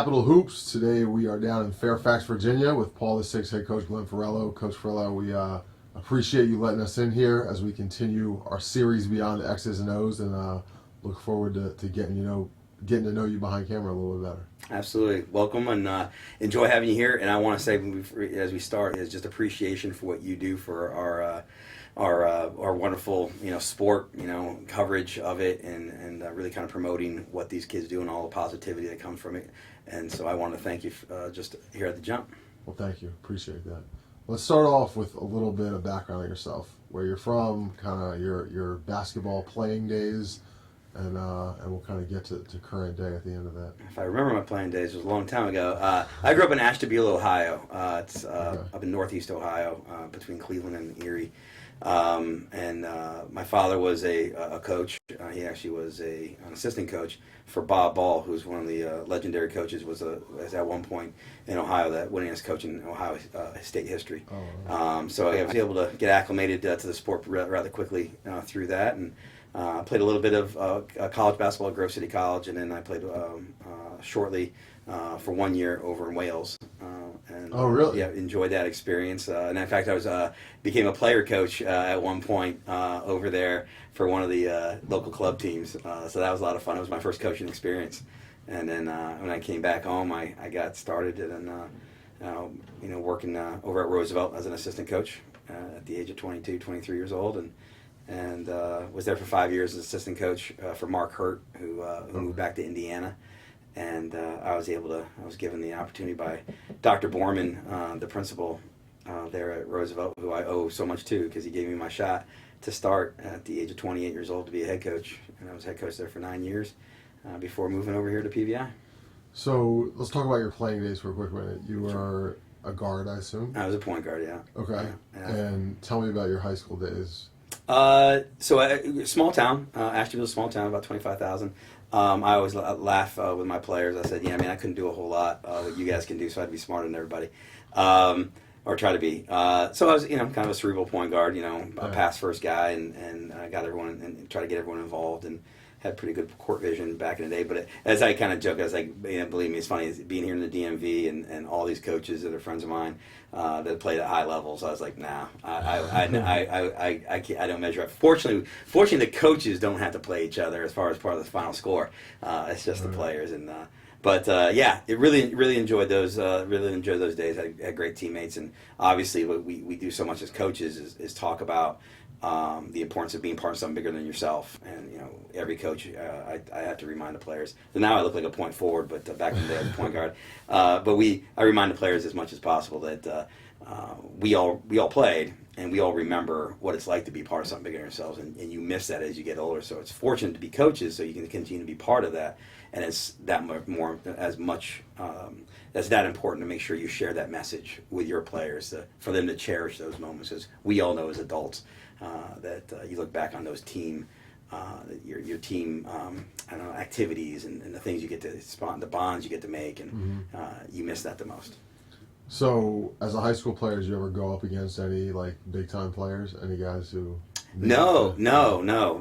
Capitol Hoops. Today we are down in Fairfax, Virginia with Pau VI head coach Glenn Farello. Coach Farello, we appreciate you letting us in here as we continue our series beyond the X's and O's, and look forward to getting to know you behind camera a little bit better. Absolutely. Welcome, and enjoy having you here. And I want to say as we start is just appreciation for what you do for our wonderful sport coverage of it, and really kind of promoting what these kids do and all the positivity that comes from it. And so I want to thank you just here at the jump. Well, thank you. Appreciate that. Let's start off with a little bit of background on yourself, where you're from, kind of your basketball playing days, and we'll kind of get to current day at the end of that. If I remember my playing days, it was a long time ago. I grew up in Ashtabula, Ohio. It's up in northeast Ohio, between Cleveland and Erie. My father was a coach. He actually was an assistant coach for Bob Ball, who's one of the legendary coaches, was at one point in Ohio, that winningest coach in Ohio state history. Oh, wow. So I was able to get acclimated to the sport rather quickly through that, and played a little bit of college basketball at Grove City College, and then I played shortly for 1 year over in Wales. Oh, really? Yeah, enjoyed that experience. And in fact, I became a player coach at one point over there for one of the local club teams. So that was a lot of fun. It was my first coaching experience. And then when I came back home, I got started and working over at Roosevelt as an assistant coach at the age of 22, 23 years old, and was there for 5 years as assistant coach for Mark Hurt, who moved back to Indiana. And I was given the opportunity by Dr. Borman, the principal there at Roosevelt, who I owe so much to, because he gave me my shot to start at the age of 28 years old to be a head coach. And I was head coach there for 9 years before moving over here to PVI. So let's talk about your playing days for a quick minute. You were a guard, I assume? I was a point guard, yeah. Okay. Yeah. And tell me about your high school days. Small town, Ashtabula, small town, about 25,000. I always laugh with my players. I said, I couldn't do a whole lot what you guys can do, so I had to be smarter than everybody, or try to be. So I was, kind of a cerebral point guard, a pass first guy, and I got everyone and try to get everyone involved, and had pretty good court vision back in the day. But as I kind of joke, I was like, believe me, it's funny being here in the DMV and all these coaches that are friends of mine that played at high levels. I was like, nah, I can't, I don't measure up. Fortunately, the coaches don't have to play each other as far as part of the final score. It's just the players. And it really enjoyed those. Really enjoyed those days. I had great teammates, and obviously what we do so much as coaches is talk about the importance of being part of something bigger than yourself. And every coach, I have to remind the players. So now I look like a point forward, but back in the day I was a point guard. I remind the players as much as possible that we all played, and we all remember what it's like to be part of something bigger than yourselves, and you miss that as you get older. So it's fortunate to be coaches, so you can continue to be part of that, and it's that more as much that's that important to make sure you share that message with your players for them to cherish those moments, because we all know as adults that you look back on those team your team activities and the things you get to spot, the bonds you get to make, and you miss that the most. So, as a high school player, did you ever go up against any big time players? Any guys who? No.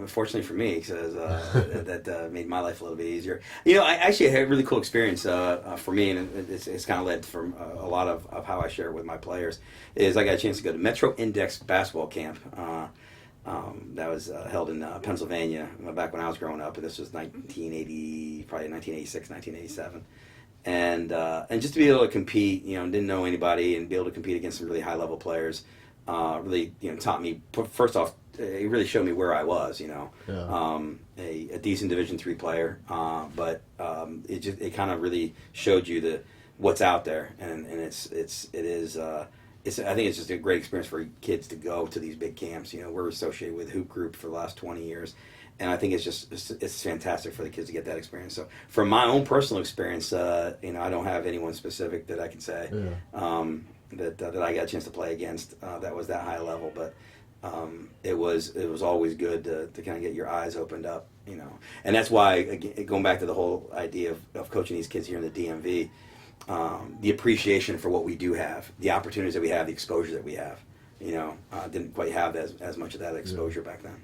Fortunately for me, because that made my life a little bit easier. I actually had a really cool experience for me, and it's kind of led from a lot of how I share it with my players. Is I got a chance to go to Metro Index basketball camp. That was held in Pennsylvania back when I was growing up, and this was 1986, 1987. And just to be able to compete, didn't know anybody, and be able to compete against some really high level players, really taught me. First off, it really showed me where I was. A decent Division III player, but it kind of really showed you what's out there, and I think it's just a great experience for kids to go to these big camps. We're associated with Hoop Group for the last 20 years. And I think it's fantastic for the kids to get that experience. So from my own personal experience, I don't have anyone specific that I can say that I got a chance to play against that was that high level. But it was always good to kind of get your eyes opened up, And that's why, again, going back to the whole idea of coaching these kids here in the DMV, the appreciation for what we do have, the opportunities that we have, the exposure that we have. Didn't quite have as much of that exposure back then.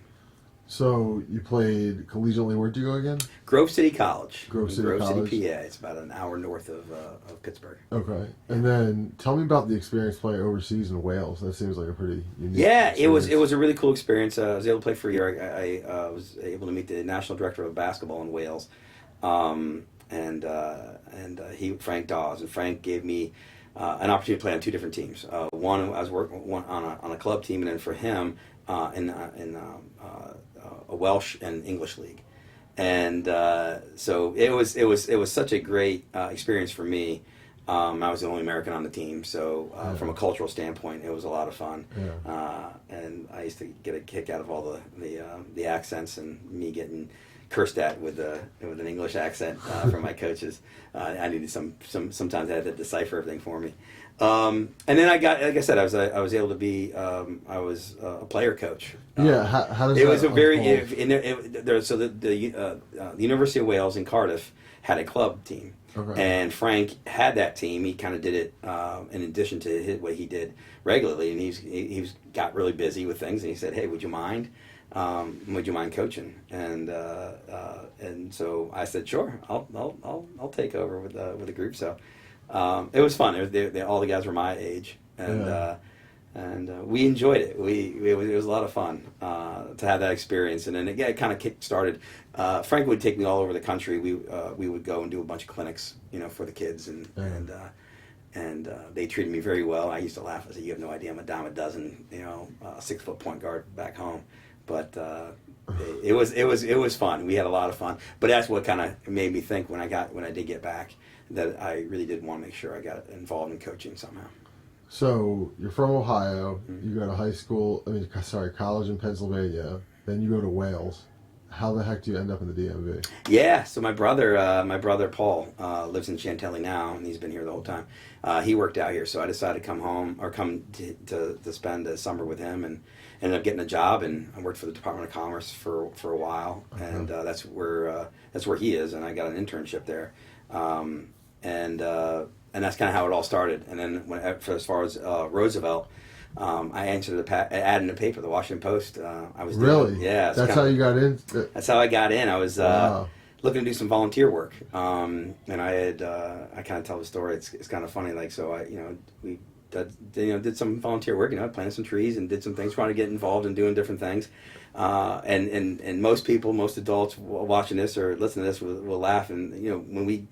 So you played collegiately. Where'd you go again? Grove City College. Grove City Grove College. City, PA. It's about an hour north of Pittsburgh. Okay. And then tell me about the experience playing overseas in Wales. That seems like a pretty unique Yeah, experience. it was a really cool experience. I was able to play for a year. I was able to meet the national director of basketball in Wales, he Frank Dawes, and Frank gave me an opportunity to play on two different teams. One I was working on a club team, and then for him in a Welsh and English league. And so it was such a great experience for me. I was the only American on the team, so from a cultural standpoint, it was a lot of fun. Yeah. And I used to get a kick out of all the accents and me getting cursed at with an English accent from my coaches. I needed sometimes I had to decipher everything for me. And then I got, like I said, I was able to be I was a player coach. Yeah. How does it that was a very unfold? so the University of Wales in Cardiff had a club team. Okay. And Frank had that team. He kind of did it in addition to what he did regularly, and he got really busy with things. And he said, "Hey, would you mind? Would you mind coaching?" And so I said, "Sure, I'll take over with the group." So it was fun. All the guys were my age, and we enjoyed it. It was a lot of fun to have that experience, and then it kind of kick-started. Frank would take me all over the country. We would go and do a bunch of clinics, for the kids, and they treated me very well. I used to laugh. I said, "You have no idea. I'm a dime a dozen, 6-foot point guard back home." But it was fun. We had a lot of fun. But that's what kind of made me think when I did get back that I really did want to make sure I got involved in coaching somehow. So you're from Ohio. Mm-hmm. You go to college in Pennsylvania. Then you go to Wales. How the heck do you end up in the DMV? Yeah, so my brother Paul lives in Chantilly now, and he's been here the whole time. He worked out here, so I decided to come to spend the summer with him, and ended up getting a job, and I worked for the Department of Commerce for a while, and that's where he is, and I got an internship there, and that's kind of how it all started. And then as far as Roosevelt. I answered an ad in the paper, the Washington Post. I was really, yeah. That's how you got in. That's how I got in. I was Wow. looking to do some volunteer work, and I kind of tell the story. It's kind of funny. Like so, we did some volunteer work. Planted some trees and did some things, trying to get involved in doing different things. And most adults watching this or listening to this will laugh. And when we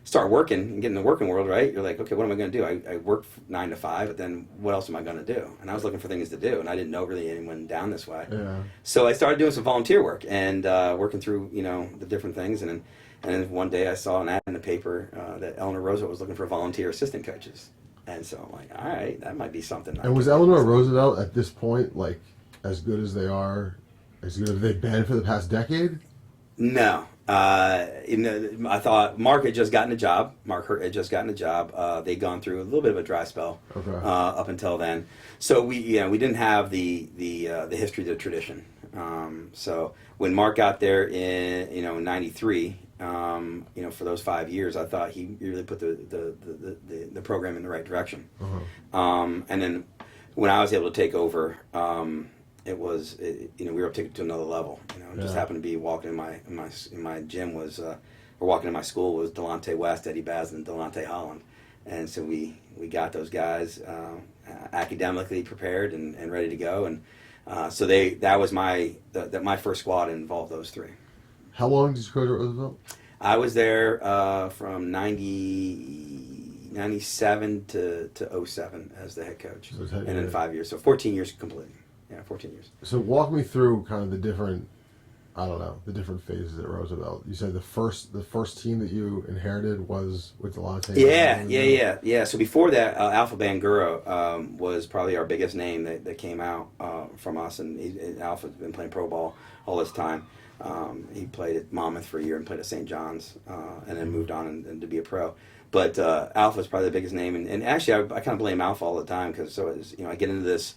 start working and get in the working world, right? You're like, okay, what am I going to do? I work 9 to 5, but then what else am I going to do? And I was looking for things to do, and I didn't know really anyone down this way. Yeah. So I started doing some volunteer work and working through, the different things. And then one day I saw an ad in the paper that Eleanor Roosevelt was looking for volunteer assistant coaches. And so I'm like, all right, that might be something. And was Eleanor Roosevelt at this point like as good as they are, as good as they've been for the past decade? No. I thought Mark had just gotten a job. They'd gone through a little bit of a dry spell up until then. So we didn't have the history, the tradition. So when Mark got there in '93, for those 5 years, I thought he really put the program in the right direction. And then when I was able to take over. We were up to another level. Just happened to be walking in my gym or walking in my school was Delonte West, Eddie Baz, and Delonte Holland, and so we got those guys academically prepared and ready to go, and so that was my first squad involved those three. How long did you coach at Roosevelt? I was there from 97 to 07 as the head coach, and then 5 years, so 14 years completely. Yeah, 14 years. So walk me through kind of the different phases at Roosevelt. You said the first team that you inherited was with Delonte. Yeah. So before that, Alpha Bangura was probably our biggest name that came out from us, and Alpha's been playing pro ball all this time. He played at Monmouth for a year and played at St. John's, and then moved on and to be a pro. But Alpha's probably the biggest name, and actually I kind of blame Alpha all the time because I get into this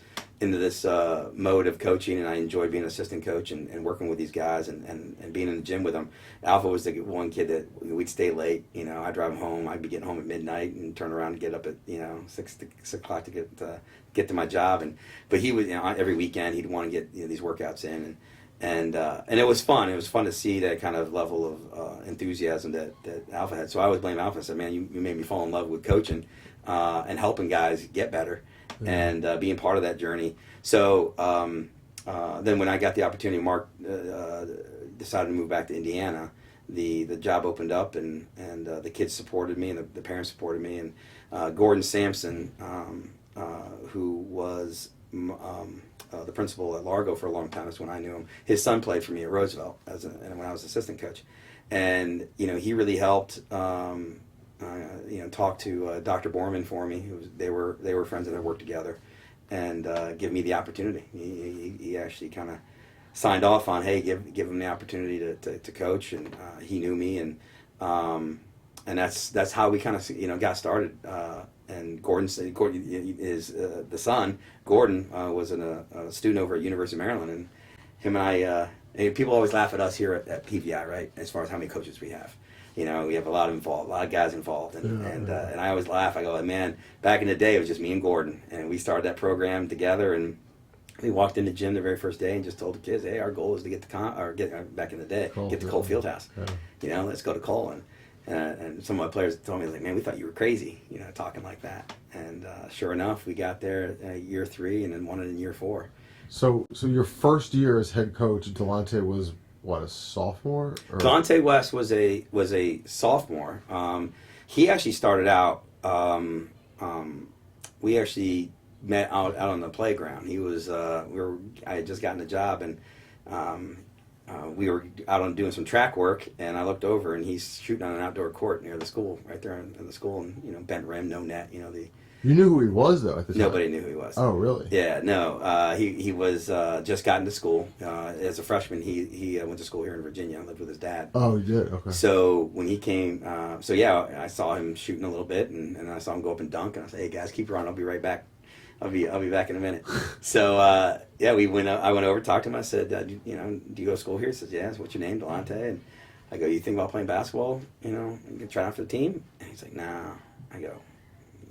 mode of coaching, and I enjoy being an assistant coach and working with these guys and being in the gym with them. Alpha was the one kid that we'd stay late. I'd drive him home. I'd be getting home at midnight and turn around and get up at 6 o'clock to get to my job. But he would every weekend he'd want to get these workouts in And it was fun. It was fun to see that kind of level of enthusiasm that Alpha had. So I always blame Alpha. I said, man, you made me fall in love with coaching and helping guys get better and being part of that journey. So then when I got the opportunity, Mark decided to move back to Indiana. The job opened up, and the kids supported me, and the parents supported me. And Gordon Sampson, who was the principal at Largo for a long time, is when I knew him. His son played for me at Roosevelt and when I was assistant coach, and he really helped. Talk to Dr. Borman for me. They were friends and they worked together, and give me the opportunity. He actually kind of signed off on, hey, give him the opportunity to coach, and he knew me, and that's how we kind of got started. And Gordon is the son. Gordon was a student over at University of Maryland, and him and I. And people always laugh at us here at PVI, right? As far as how many coaches we have. We have a lot of guys involved, and I always laugh. I go, man, back in the day it was just me and Gordon, and we started that program together, and we walked in the gym the very first day and just told the kids, hey, our goal is to get back in the day, get to Cole Fieldhouse. Yeah. Let's go to Cole. And some of my players told me, like, man, we thought you were crazy, talking like that. And sure enough, we got there year 3 and then won it in year 4. So your first year as head coach, Delonte was what, a sophomore? Or? Delonte West was a sophomore. He actually started out. We actually met out on the playground. He was I had just gotten a job, and we were out on doing some track work, and I looked over and he's shooting on an outdoor court near the school, right there in the school, and bent rim, no net. You knew who he was though at the time. Nobody knew who he was. Oh, really? Yeah, no. He was just got into school as a freshman. He went to school here in Virginia. Lived with his dad. Oh, he did. Okay. So when he came, I saw him shooting a little bit, and I saw him go up and dunk. And I said, "Hey guys, keep running. I'll be right back. I'll be back in a minute." So we went. I went over, talked to him. I said, "Do you go to school here?" He says, "Yes." "What's your name?" "Delonte." And I go, "You think about playing basketball? You can try out for the team?" And he's like, "Nah." I go,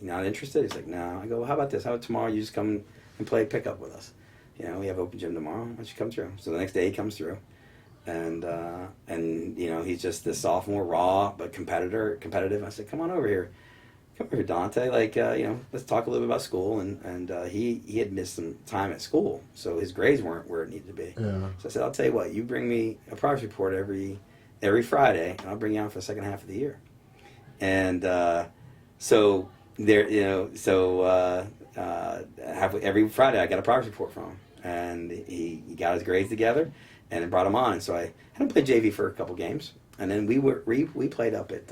"You not interested?" He's like, "No." I go, "Well, how about this? How about tomorrow you just come and play pickup with us? We have open gym tomorrow. Why don't you come through?" So the next day he comes through, and he's just this sophomore, raw but competitive. I said, "Come on over here. Come over here, Dante. Let's talk a little bit about school." And he had missed some time at school, so his grades weren't where it needed to be. Yeah. So I said, "I'll tell you what. You bring me a progress report every Friday, and I'll bring you on for the second half of the year." And so there, every Friday I got a progress report from him, and he got his grades together, and it brought him on. And so I had him play JV for a couple games, and then we played up at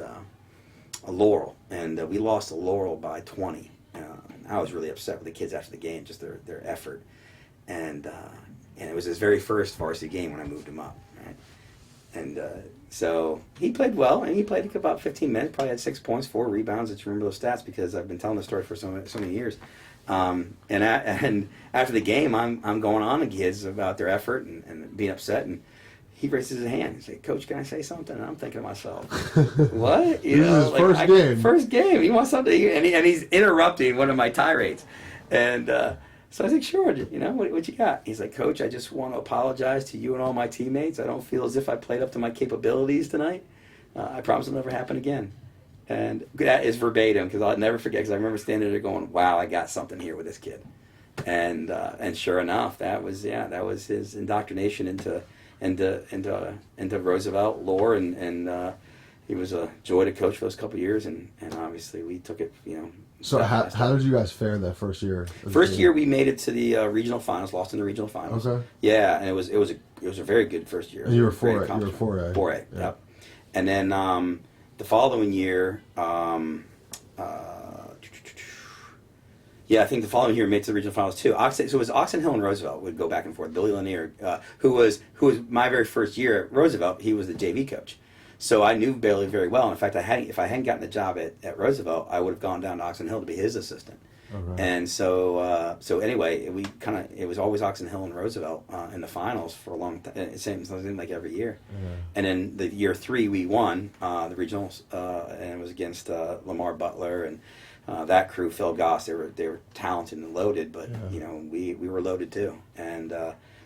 a Laurel, and we lost to Laurel by 20. I was really upset with the kids after the game, just their effort, and it was his very first varsity game when I moved him up, right? And so he played well, and he played about 15 minutes, probably had 6 points, 4 rebounds. I just remember those stats because I've been telling the story for so many years. And after the game, I'm going on to kids about their effort and being upset, and he raises his hand and says, "Coach, can I say something?" And I'm thinking to myself, what? This is his first game. First game. He wants something, and he's interrupting one of my tirades. And so I was like, "Sure, what you got?" He's like, "Coach, I just want to apologize to you and all my teammates. I don't feel as if I played up to my capabilities tonight. I promise it'll never happen again." And that is verbatim, because I'll never forget, because I remember standing there going, wow, I got something here with this kid. And sure enough, that was his indoctrination into Roosevelt lore, and he was a joy to coach for those couple of years, and obviously we took it, So how did you guys fare that first year? First year we made it to the regional finals, lost in the regional finals. Okay. Yeah, and it was a very good first year. And you were 4A. You were 4A. 4A. Yeah. Yep. And then the following year, I think the following year we made it to the regional finals too. So it was Oxon Hill and Roosevelt would go back and forth. Billy Lanier, who was my very first year at Roosevelt, he was the JV coach. So I knew Billy very well. In fact, if I hadn't gotten the job at Roosevelt, I would have gone down to Oxon Hill to be his assistant. Okay. And so anyway, it was always Oxon Hill and Roosevelt in the finals for a long time. It seemed like every year. Yeah. And then the year 3 we won the regionals, and it was against Lamar Butler and that crew, Phil Goss. They were talented and loaded, but we were loaded too. And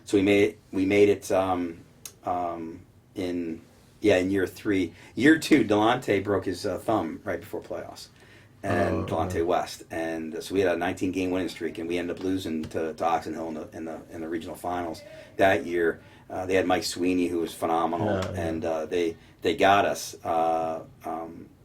So we made it in year 3. Year 2, Delonte broke his thumb right before playoffs, and Delonte West, and so we had a 19-game winning streak, and we ended up losing to Oxon Hill in the regional finals that year. They had Mike Sweeney, who was phenomenal, and they got us.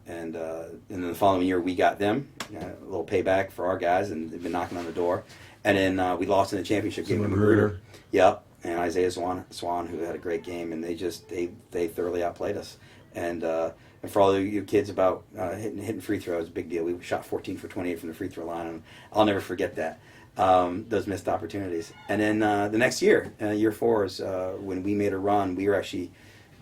And then the following year, we got them. A little payback for our guys, and they've been knocking on the door. And then we lost in the championship game to Magruder. Yep, and Isaiah Swan, who had a great game, and they thoroughly outplayed us. And for all of you kids about hitting free throws, big deal. We shot 14 for 28 from the free throw line, and I'll never forget that. Those missed opportunities. And then the next year, year 4 is when we made a run. We were actually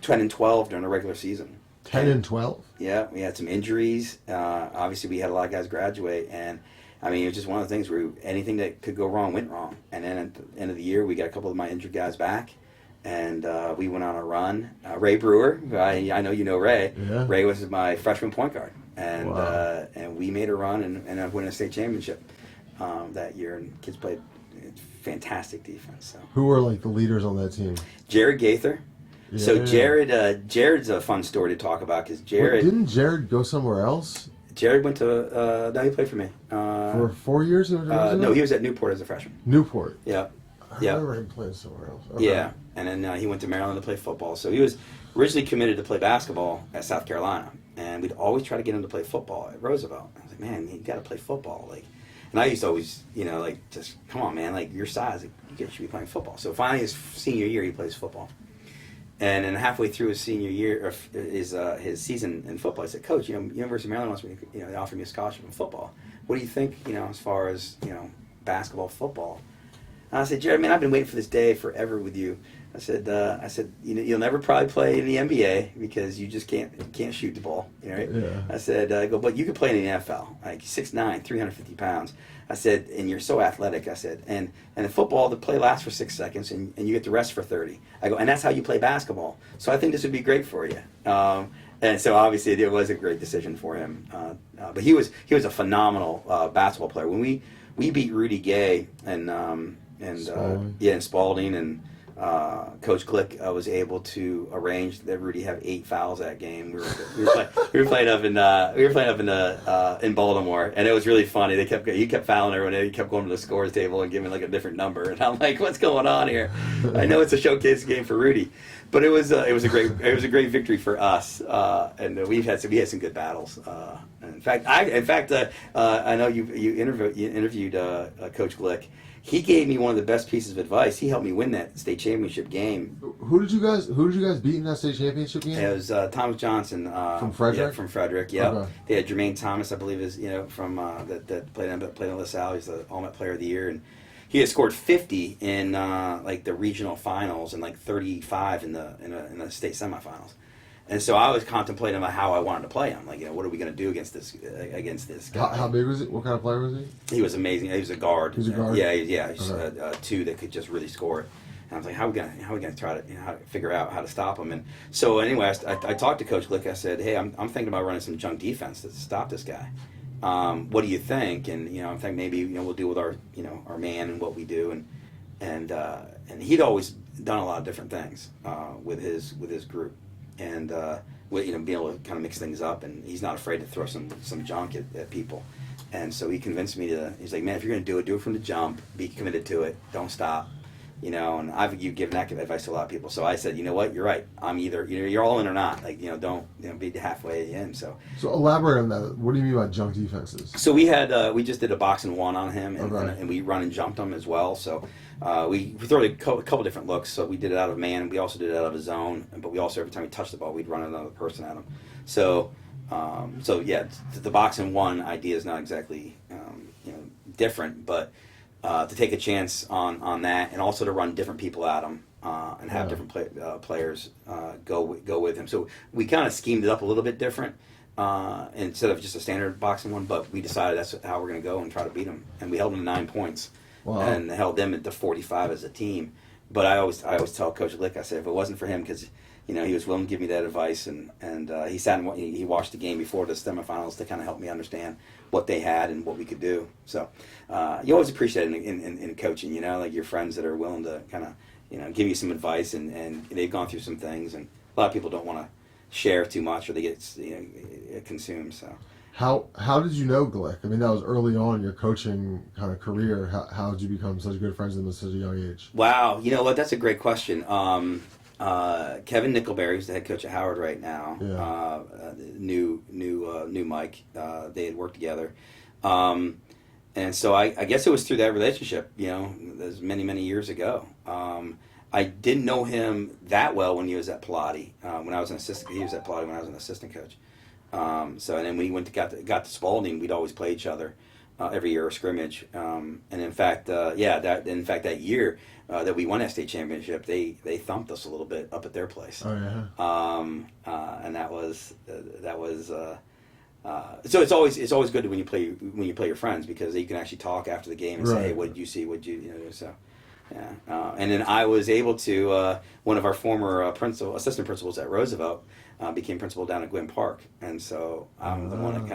10-12 during the regular season. 10-12. Yeah, we had some injuries. Obviously, we had a lot of guys graduate, and I mean, it was just one of the things where anything that could go wrong went wrong. And then at the end of the year, we got a couple of my injured guys back, and we went on a run. Ray Brewer, who I know you know Ray. Yeah. Ray was my freshman point guard, and Wow. and we made a run and ended up winning a state championship that year. And kids played fantastic defense. So Who were like the leaders on that team? Jared Gaither. So Yeah. Jared's a fun story to talk about because Wait, Jared. didn't Jared go somewhere else Jared went to, no, he played for me. for 4 years? No, he was at Newport as a freshman. Newport. Yeah. I Yeah. remember him playing somewhere else. Okay. Yeah. And then he went to Maryland to play football. So he was originally committed to play basketball at South Carolina. And we'd always try to get him to play football at Roosevelt. I was like, man, you got to play football. Like, and I used to always, just, come on, man, like, your size, you should be playing football. So finally, his senior year, he plays football. And then halfway through his senior year, or his season in football, I said, Coach, University of Maryland wants me, they offered me a scholarship in football. What do you think, as far as, basketball, football? And I said, Jared, man, I've been waiting for this day forever with you. I said, you'll never probably play in the NBA because you just can't shoot the ball, right? Yeah. I said, but you could play in the NFL, like 6'9", 350 pounds. I said, and you're so athletic. I said, and in football, the play lasts for 6 seconds, and you get to rest for 30. I go, and that's how you play basketball. So I think this would be great for you. And so obviously it was a great decision for him. But he was a phenomenal basketball player. When we beat Rudy Gay and Spalding and Coach Glick was able to arrange that Rudy have 8 fouls that game. We were playing up in Baltimore, and it was really funny. He kept fouling everyone. He kept going to the scores table and giving like a different number, and I'm like, what's going on here? I know it's a showcase game for Rudy, but it was a great victory for us, and we had some good battles. In fact, I know you interviewed Coach Glick. He gave me one of the best pieces of advice. He helped me win that state championship game. Who did you guys beat in that state championship game? It was Thomas Johnson from Frederick. Yeah, from Frederick. Yeah, Okay. They had Jermaine Thomas, I believe, is from that played on LaSalle. He's the All-Met Player of the Year, and he had scored 50 in like the regional finals and like 35 in the state semifinals. And so I was contemplating about how I wanted to play him. Like, what are we going to do against this guy? How big was he? What kind of player was he? He was amazing. He was a guard. He was a guard? Yeah. He's Okay. 2 that could just really score it. And I was like, how are we gonna try to how to figure out how to stop him? And so anyway, I talked to Coach Glick. I said, hey, I'm thinking about running some junk defense to stop this guy. What do you think? And I think maybe we'll deal with our our man and what we do. And he'd always done a lot of different things with his group. And being able to kind of mix things up, and he's not afraid to throw some junk at people. And so he convinced me he's like, man, if you're going to do it from the jump, be committed to it, don't stop. And you've given that advice to a lot of people. So I said, you know what, you're right. I'm either you're all in or not. Like don't be halfway in. So elaborate on that. What do you mean by junk defenses? So we we just did a 1-1 on him, Okay. and we run and jumped him as well. So we threw a couple different looks. So we did it out of man, and we also did it out of a zone. But we also, every time we touched the ball, we'd run another person at him. So yeah, the 1-1 idea is not exactly different, but to take a chance on that, and also to run different people at him. And have different players go with him. So we kind of schemed it up a little bit different instead of just a standard 1-1. But we decided that's how we're going to go and try to beat them. And we held them to 9 points, and held them at the 45 as a team. But I always tell Coach Lick, I said, if it wasn't for him, because he was willing to give me that advice, and he sat and he watched the game before the semifinals to kind of help me understand what they had and what we could do. So you always appreciate it in coaching, like your friends that are willing to kind of give you some advice, and they've gone through some things, and a lot of people don't want to share too much, or they get consumed. So How did you know Glick? I mean, that was early on in your coaching kind of career. How did you become such good friends with him at such a young age? wow, you know what? That's a great question. Kevin Nickelberry, who's the head coach at Howard right now, new Mike. They had worked together, and so I guess it was through that relationship. That was many years ago. I didn't know him that well when he was at Pilati. When I was an assistant, he was at Pilati when I was an assistant coach. And then when he got to Spalding, we'd always play each other every year, a scrimmage. And in fact, that year that we won that state championship, they thumped us a little bit up at their place. Oh yeah. And that was so it's always good when you play your friends, because you can actually talk after the game and say, hey, what did you see? What did you so. Yeah, and then I was able to. One of our former assistant principals at Roosevelt became principal down at Gwynn Park, and so I'm the one that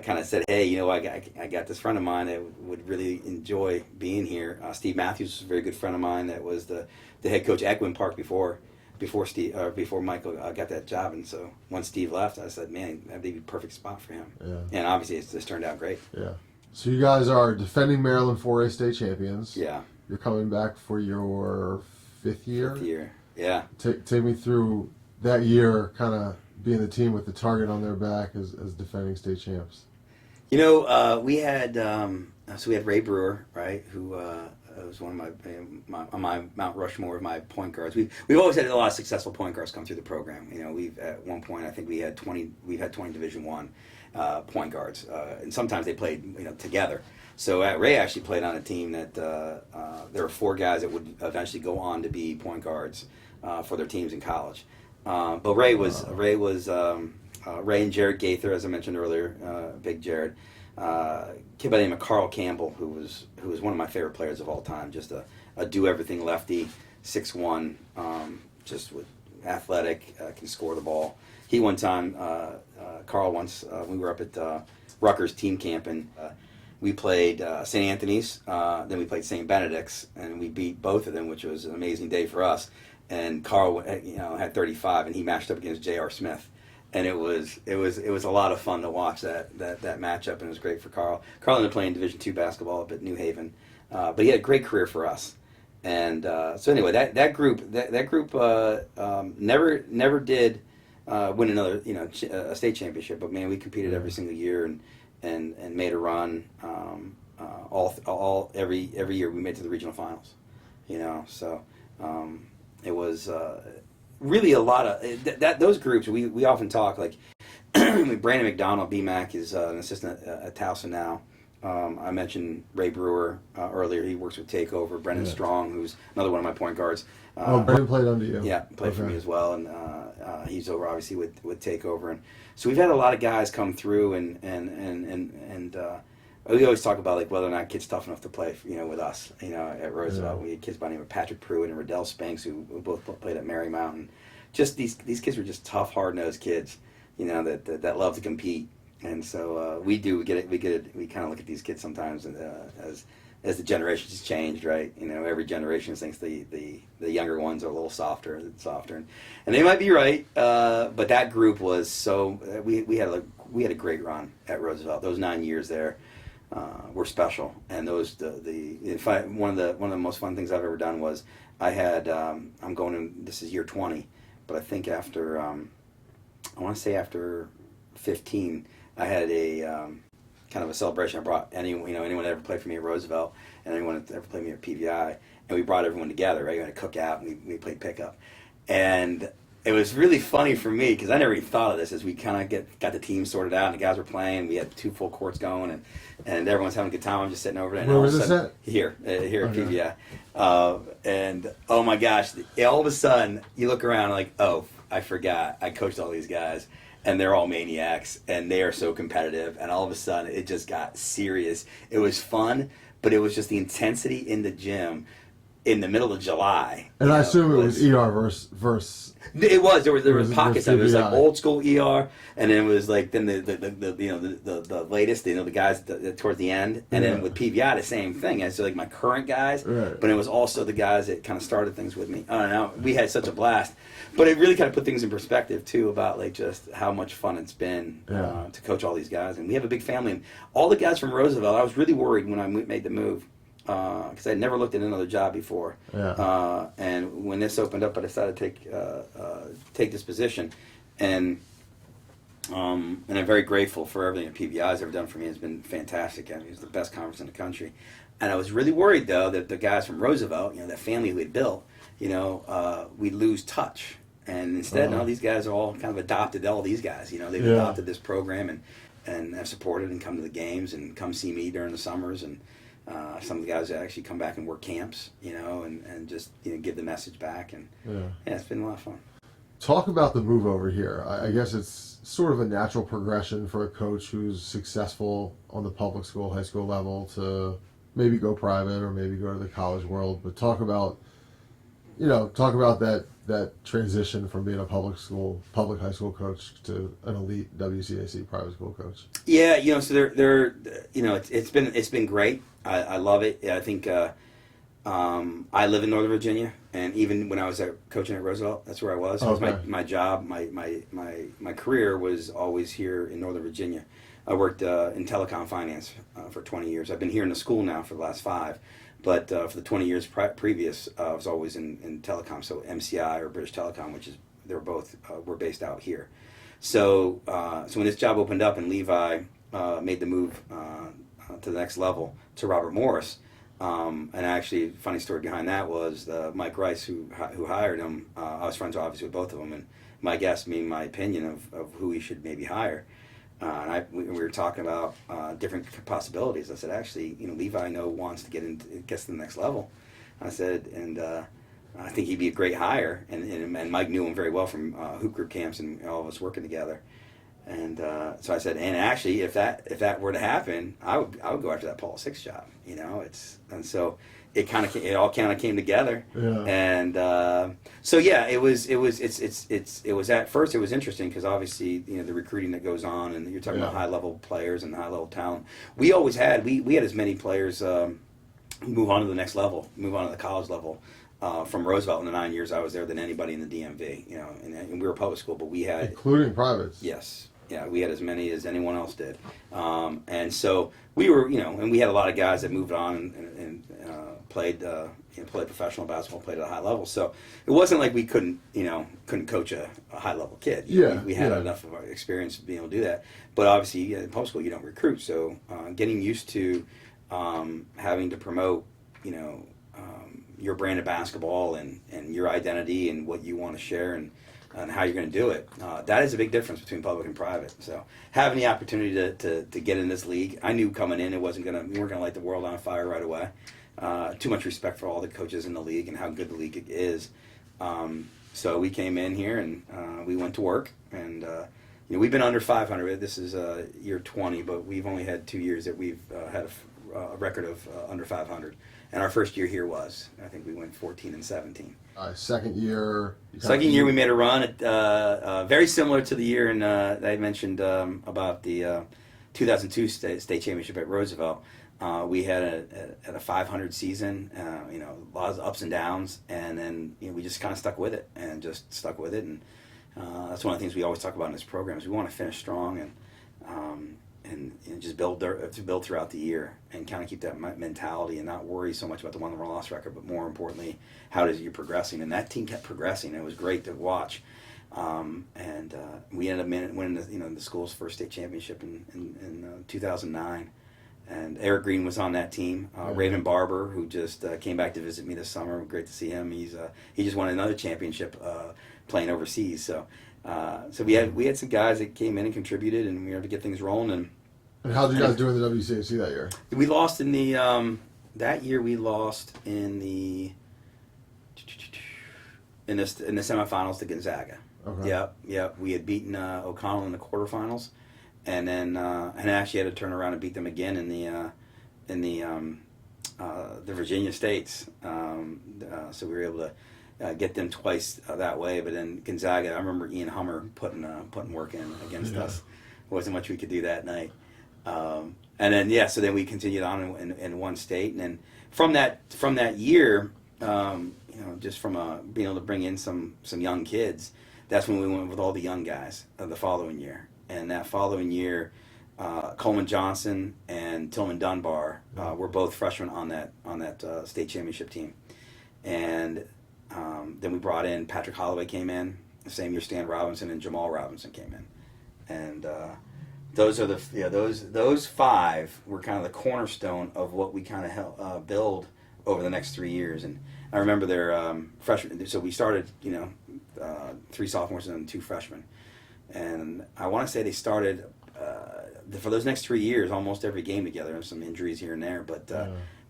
kind of said, "Hey, I got this friend of mine that would really enjoy being here." Steve Matthews was a very good friend of mine. That was the head coach at Gwynn Park before Michael got that job, and so once Steve left, I said, "Man, that'd be a perfect spot for him." Yeah. And obviously, it's just turned out great. Yeah. So you guys are defending Maryland 4A state champions. Yeah. You're coming back for your fifth year? Fifth year, yeah. Take me through that year, kind of being the team with the target on their back as defending state champs. We had Ray Brewer, right, who was one of my Mount Rushmore of my point guards. We've always had a lot of successful point guards come through the program. We've at one point, I think we've had 20 Division I point guards, and sometimes they played together. So Ray actually played on a team that there were 4 guys that would eventually go on to be point guards for their teams in college. But Ray and Jared Gaither, as I mentioned earlier, Big Jared, kid by the name of Carl Campbell, who was one of my favorite players of all time, just a do everything lefty, 6'1", just with athletic, can score the ball. He one time, Carl once, we were up at Rutgers team camp, and we played St. Anthony's, then we played St. Benedict's, and we beat both of them, which was an amazing day for us. And Carl, had 35, and he matched up against J.R. Smith, and it was a lot of fun to watch that matchup, and it was great for Carl. Carl ended up playing Division II basketball up at New Haven, but he had a great career for us. And so anyway, that group never did win another a state championship, but man, we competed every single year and made a run. Every year we made it to the regional finals. So it was really a lot of those groups. We often talk like Brandon McDonald, BMAC, is an assistant at Towson now. I mentioned Ray Brewer earlier. He works with Takeover. Brendan Strong, who's another one of my point guards. Brendan played under you. Yeah, played for me as well, and he's over obviously with Takeover. And so we've had a lot of guys come through, and we always talk about like whether or not kids tough enough to play, with us. At Roosevelt, we had kids by the name of Patrick Pruitt and Riddell Spanks, who both played at Marymount. And just these kids were just tough, hard-nosed kids, that love to compete. And so we kind of look at these kids sometimes as the generations changed, right? Every generation thinks the younger ones are a little softer, and they might be right. But that group was so we had a great run at Roosevelt. Those 9 years there were special, and those one of the most fun things I've ever done was I had this is year 20, but I think after I want to say after 15. I had a kind of a celebration. I brought anyone that ever played for me at Roosevelt and anyone that ever played me at PVI, and we brought everyone together, right? We had a cookout, and we played pickup. And it was really funny for me because I never even thought of this as we kind of got the team sorted out, and the guys were playing. We had 2 full courts going, and everyone's having a good time. I'm just sitting over there. Where was this at? Here at PVI. And oh my gosh, all of a sudden you look around like, oh, I forgot. I coached all these guys. And they're all maniacs, and they are so competitive. And all of a sudden, it just got serious. It was fun, but it was just the intensity in the gym in the middle of July. And I assume it was ER versus. It was. There was pockets of it. It was like PBI. old school ER, and then it was like then the latest, the guys towards the end, and then with PBI the same thing. And so like my current guys, Right. but it was also the guys that kind of started things with me. I don't know. We had such a blast, but it really kind of put things in perspective too about like just how much fun it's been to coach all these guys. And we have a big family, and all the guys from Roosevelt. I was really worried when I made the move. Because I'd never looked at another job before, and when this opened up, I decided to take this position, and I'm very grateful for everything that PBI has ever done for me. It's been fantastic. I mean, it's the best conference in the country, and I was really worried though that the guys from Roosevelt, that family we had built, we'd lose touch, and instead, no, these guys are all kind of adopted. All these guys, they've adopted this program and have supported and come to the games and come see me during the summers and. Some of the guys that actually come back and work camps, and just give the message back, and it's been a lot of fun. Talk about the move over here. I guess it's sort of a natural progression for a coach who's successful on the public school, high school level to maybe go private or maybe go to the college world. But talk about that transition from being a public high school coach to an elite WCAC private school coach. Yeah, so they're it's been great. I love it. I think I live in Northern Virginia, and even when I was coaching at Roosevelt, that's where I was. It was my job. My career was always here in Northern Virginia. I worked in telecom finance for 20 years. I've been here in the school now for the last 5. But for the 20 years previous, I was always in telecom, so MCI or British Telecom, which is they're both were based out here. So when this job opened up and Levi made the move to the next level to Robert Morris, and actually, funny story behind that was Mike Rice, who hired him. I was friends obviously with both of them, and Mike asked me my opinion of who he should maybe hire. And we were talking about different possibilities. I said, actually, Levi I know wants to gets to the next level. I said, and I think he'd be a great hire. And Mike knew him very well from hoop group camps and all of us working together. And so I said, and actually, if that were to happen, I would go after that Pau VI job. And so it all kind of came together. Yeah. And so yeah, it was at first it was interesting because obviously the recruiting that goes on, and you're talking about high level players and high level talent. We always had we had as many players move on to the next level, move on to the college level. From Roosevelt in the 9 years I was there than anybody in the DMV, and we were a public school, but we had including privates. Yes. Yeah, we had as many as anyone else did, and so we were, and we had a lot of guys that moved on and played professional basketball, played at a high level. So it wasn't like we couldn't coach a high level kid. We had enough of our experience to be able to do that. But obviously, in public school, you don't recruit. So getting used to having to promote, your brand of basketball and your identity and what you want to share and how you're going to do it. That is a big difference between public and private. So having the opportunity to get in this league, I knew coming in we weren't going to light the world on fire right away. Too much respect for all the coaches in the league and how good the league is. So we came in here and we went to work, and we've been under 500. This is year 20, but we've only had 2 years that we've had a record of under 500. And our first year here I think we went 14 and 17. Second year we made a run at very similar to the year that I mentioned about the 2002 state championship at Roosevelt. We had a 500 season, a lot of ups and downs, and then we just kind of stuck with it, and that's one of the things we always talk about in this program is we want to finish strong and just build throughout the year and kind of keep that mentality and not worry so much about the won or loss record, but more importantly, how is you progressing? And that team kept progressing. It was great to watch. And we ended up winning the school's first state championship in 2009. And Eric Green was on that team. Raven Barber, who just came back to visit me this summer. Great to see him. He just won another championship playing overseas. So we had some guys that came in and contributed, and we were able to get things rolling. And how did you guys do in the WCAC that year? We lost in the that year. We lost in the semifinals to Gonzaga. Okay. Yep. We had beaten O'Connell in the quarterfinals, and then and actually had to turn around and beat them again in the the Virginia States. So we were able to get them twice that way. But then Gonzaga, I remember Ian Hummer putting work in against us. There wasn't much we could do that night. And then so then we continued on in one state, and then from that year, just from being able to bring in some young kids, that's when we went with all the young guys the following year. And that following year, Coleman Johnson and Tillman Dunbar were both freshmen on that state championship team. And then we brought in Patrick Holloway came in the same year. Stan Robinson and Jamal Robinson came in, and those are those five were kind of the cornerstone of what we kind of build over the next 3 years. And I remember their freshmen. So we started 3 sophomores and 2 freshmen, and I want to say they started for those next 3 years almost every game together. There's some injuries here and there, but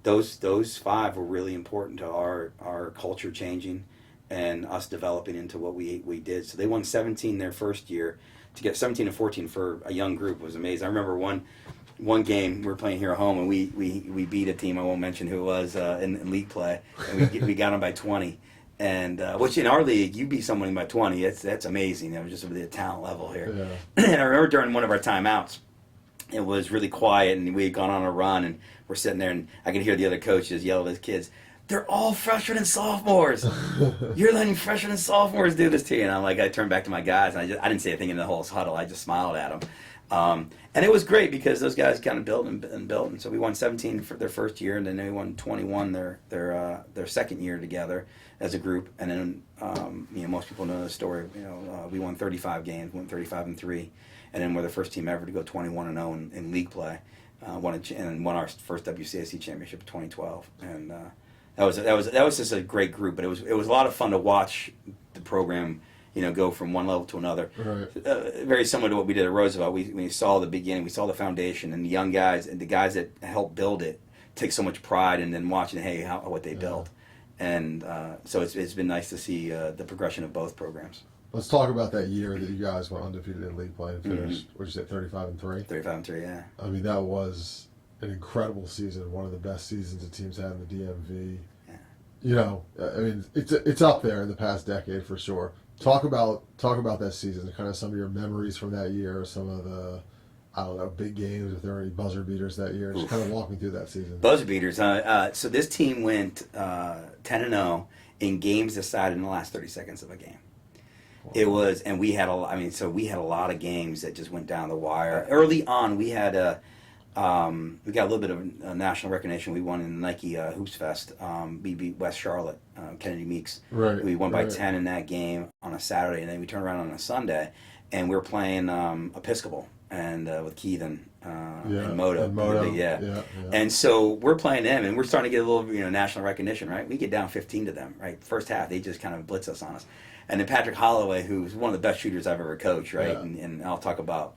those 5 were really important to our culture changing and us developing into what we did. So they won 17 their first year. To get 17 and 14 for a young group was amazing. I remember one game we were playing here at home, and we beat a team, I won't mention who it was, in league play, and we got them by 20. And which in our league, you beat someone by 20, that's amazing. It was just the talent level here. Yeah. And I remember during one of our timeouts, it was really quiet, and we had gone on a run, and we're sitting there, and I could hear the other coaches yell at his kids, "They're all freshmen and sophomores. You're letting freshmen and sophomores do this to you." And I'm like, I turned back to my guys, and I didn't say anything in the whole huddle. I just smiled at them. And it was great because those guys kind of built and built. And so we won 17 for their first year, and then they won 21 their second year together as a group. And then most people know the story. We won 35 games, went 35-3, and then we're the first team ever to go 21-0 in league play. And won our first WCAC championship in 2012. And that was just a great group. But it was a lot of fun to watch the program go from one level to another. Right. Very similar to what we did at Roosevelt. We saw the beginning, we saw the foundation, and the young guys and the guys that helped build it take so much pride in then watching what they built. And so it's been nice to see the progression of both programs. Let's talk about that year that you guys went undefeated in league play and finished, what did you say, 35-3? 35-3, yeah. I mean, that was an incredible season, one of the best seasons the team's had in the DMV. Yeah. I mean, it's up there in the past decade for sure. Talk about that season and kind of some of your memories from that year, some of the, I don't know, big games, if there were any buzzer beaters that year. Just kind of walk me through that season. Buzzer beaters. So this team went 10-0 in games decided in the last 30 seconds of a game. Wow. It was, and we had a lot of games that just went down the wire. Early on, we had we got a little bit of national recognition. We won in the Nike Hoops Fest. We beat West Charlotte, Kennedy Meeks. Right. We won by 10 in that game on a Saturday, and then we turned around on a Sunday, and we were playing Episcopal and with Keithan and Moto. Yeah. And so we're playing them, and we're starting to get a little national recognition. Right, we get down 15 to them. Right, first half they just kind of blitz us on us. And then Patrick Holloway, who's one of the best shooters I've ever coached, right? Yeah. And I'll talk about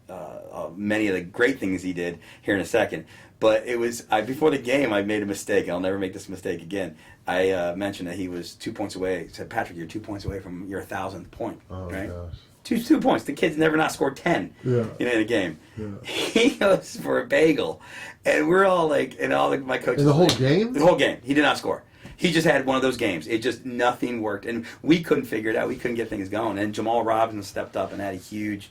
many of the great things he did here in a second. But it was before the game, I made a mistake. I'll never make this mistake again. I mentioned that he was 2 points away. I said, "Patrick, you're 2 points away from your 1,000th point." Oh, right? Gosh. Two points. The kid's never not scored 10 in a game. Yeah. He goes for a bagel. And we're all like, and all my coaches. In the whole game? The whole game. He did not score. He just had one of those games. It just, nothing worked. And we couldn't figure it out. We couldn't get things going. And Jamal Robinson stepped up and had a huge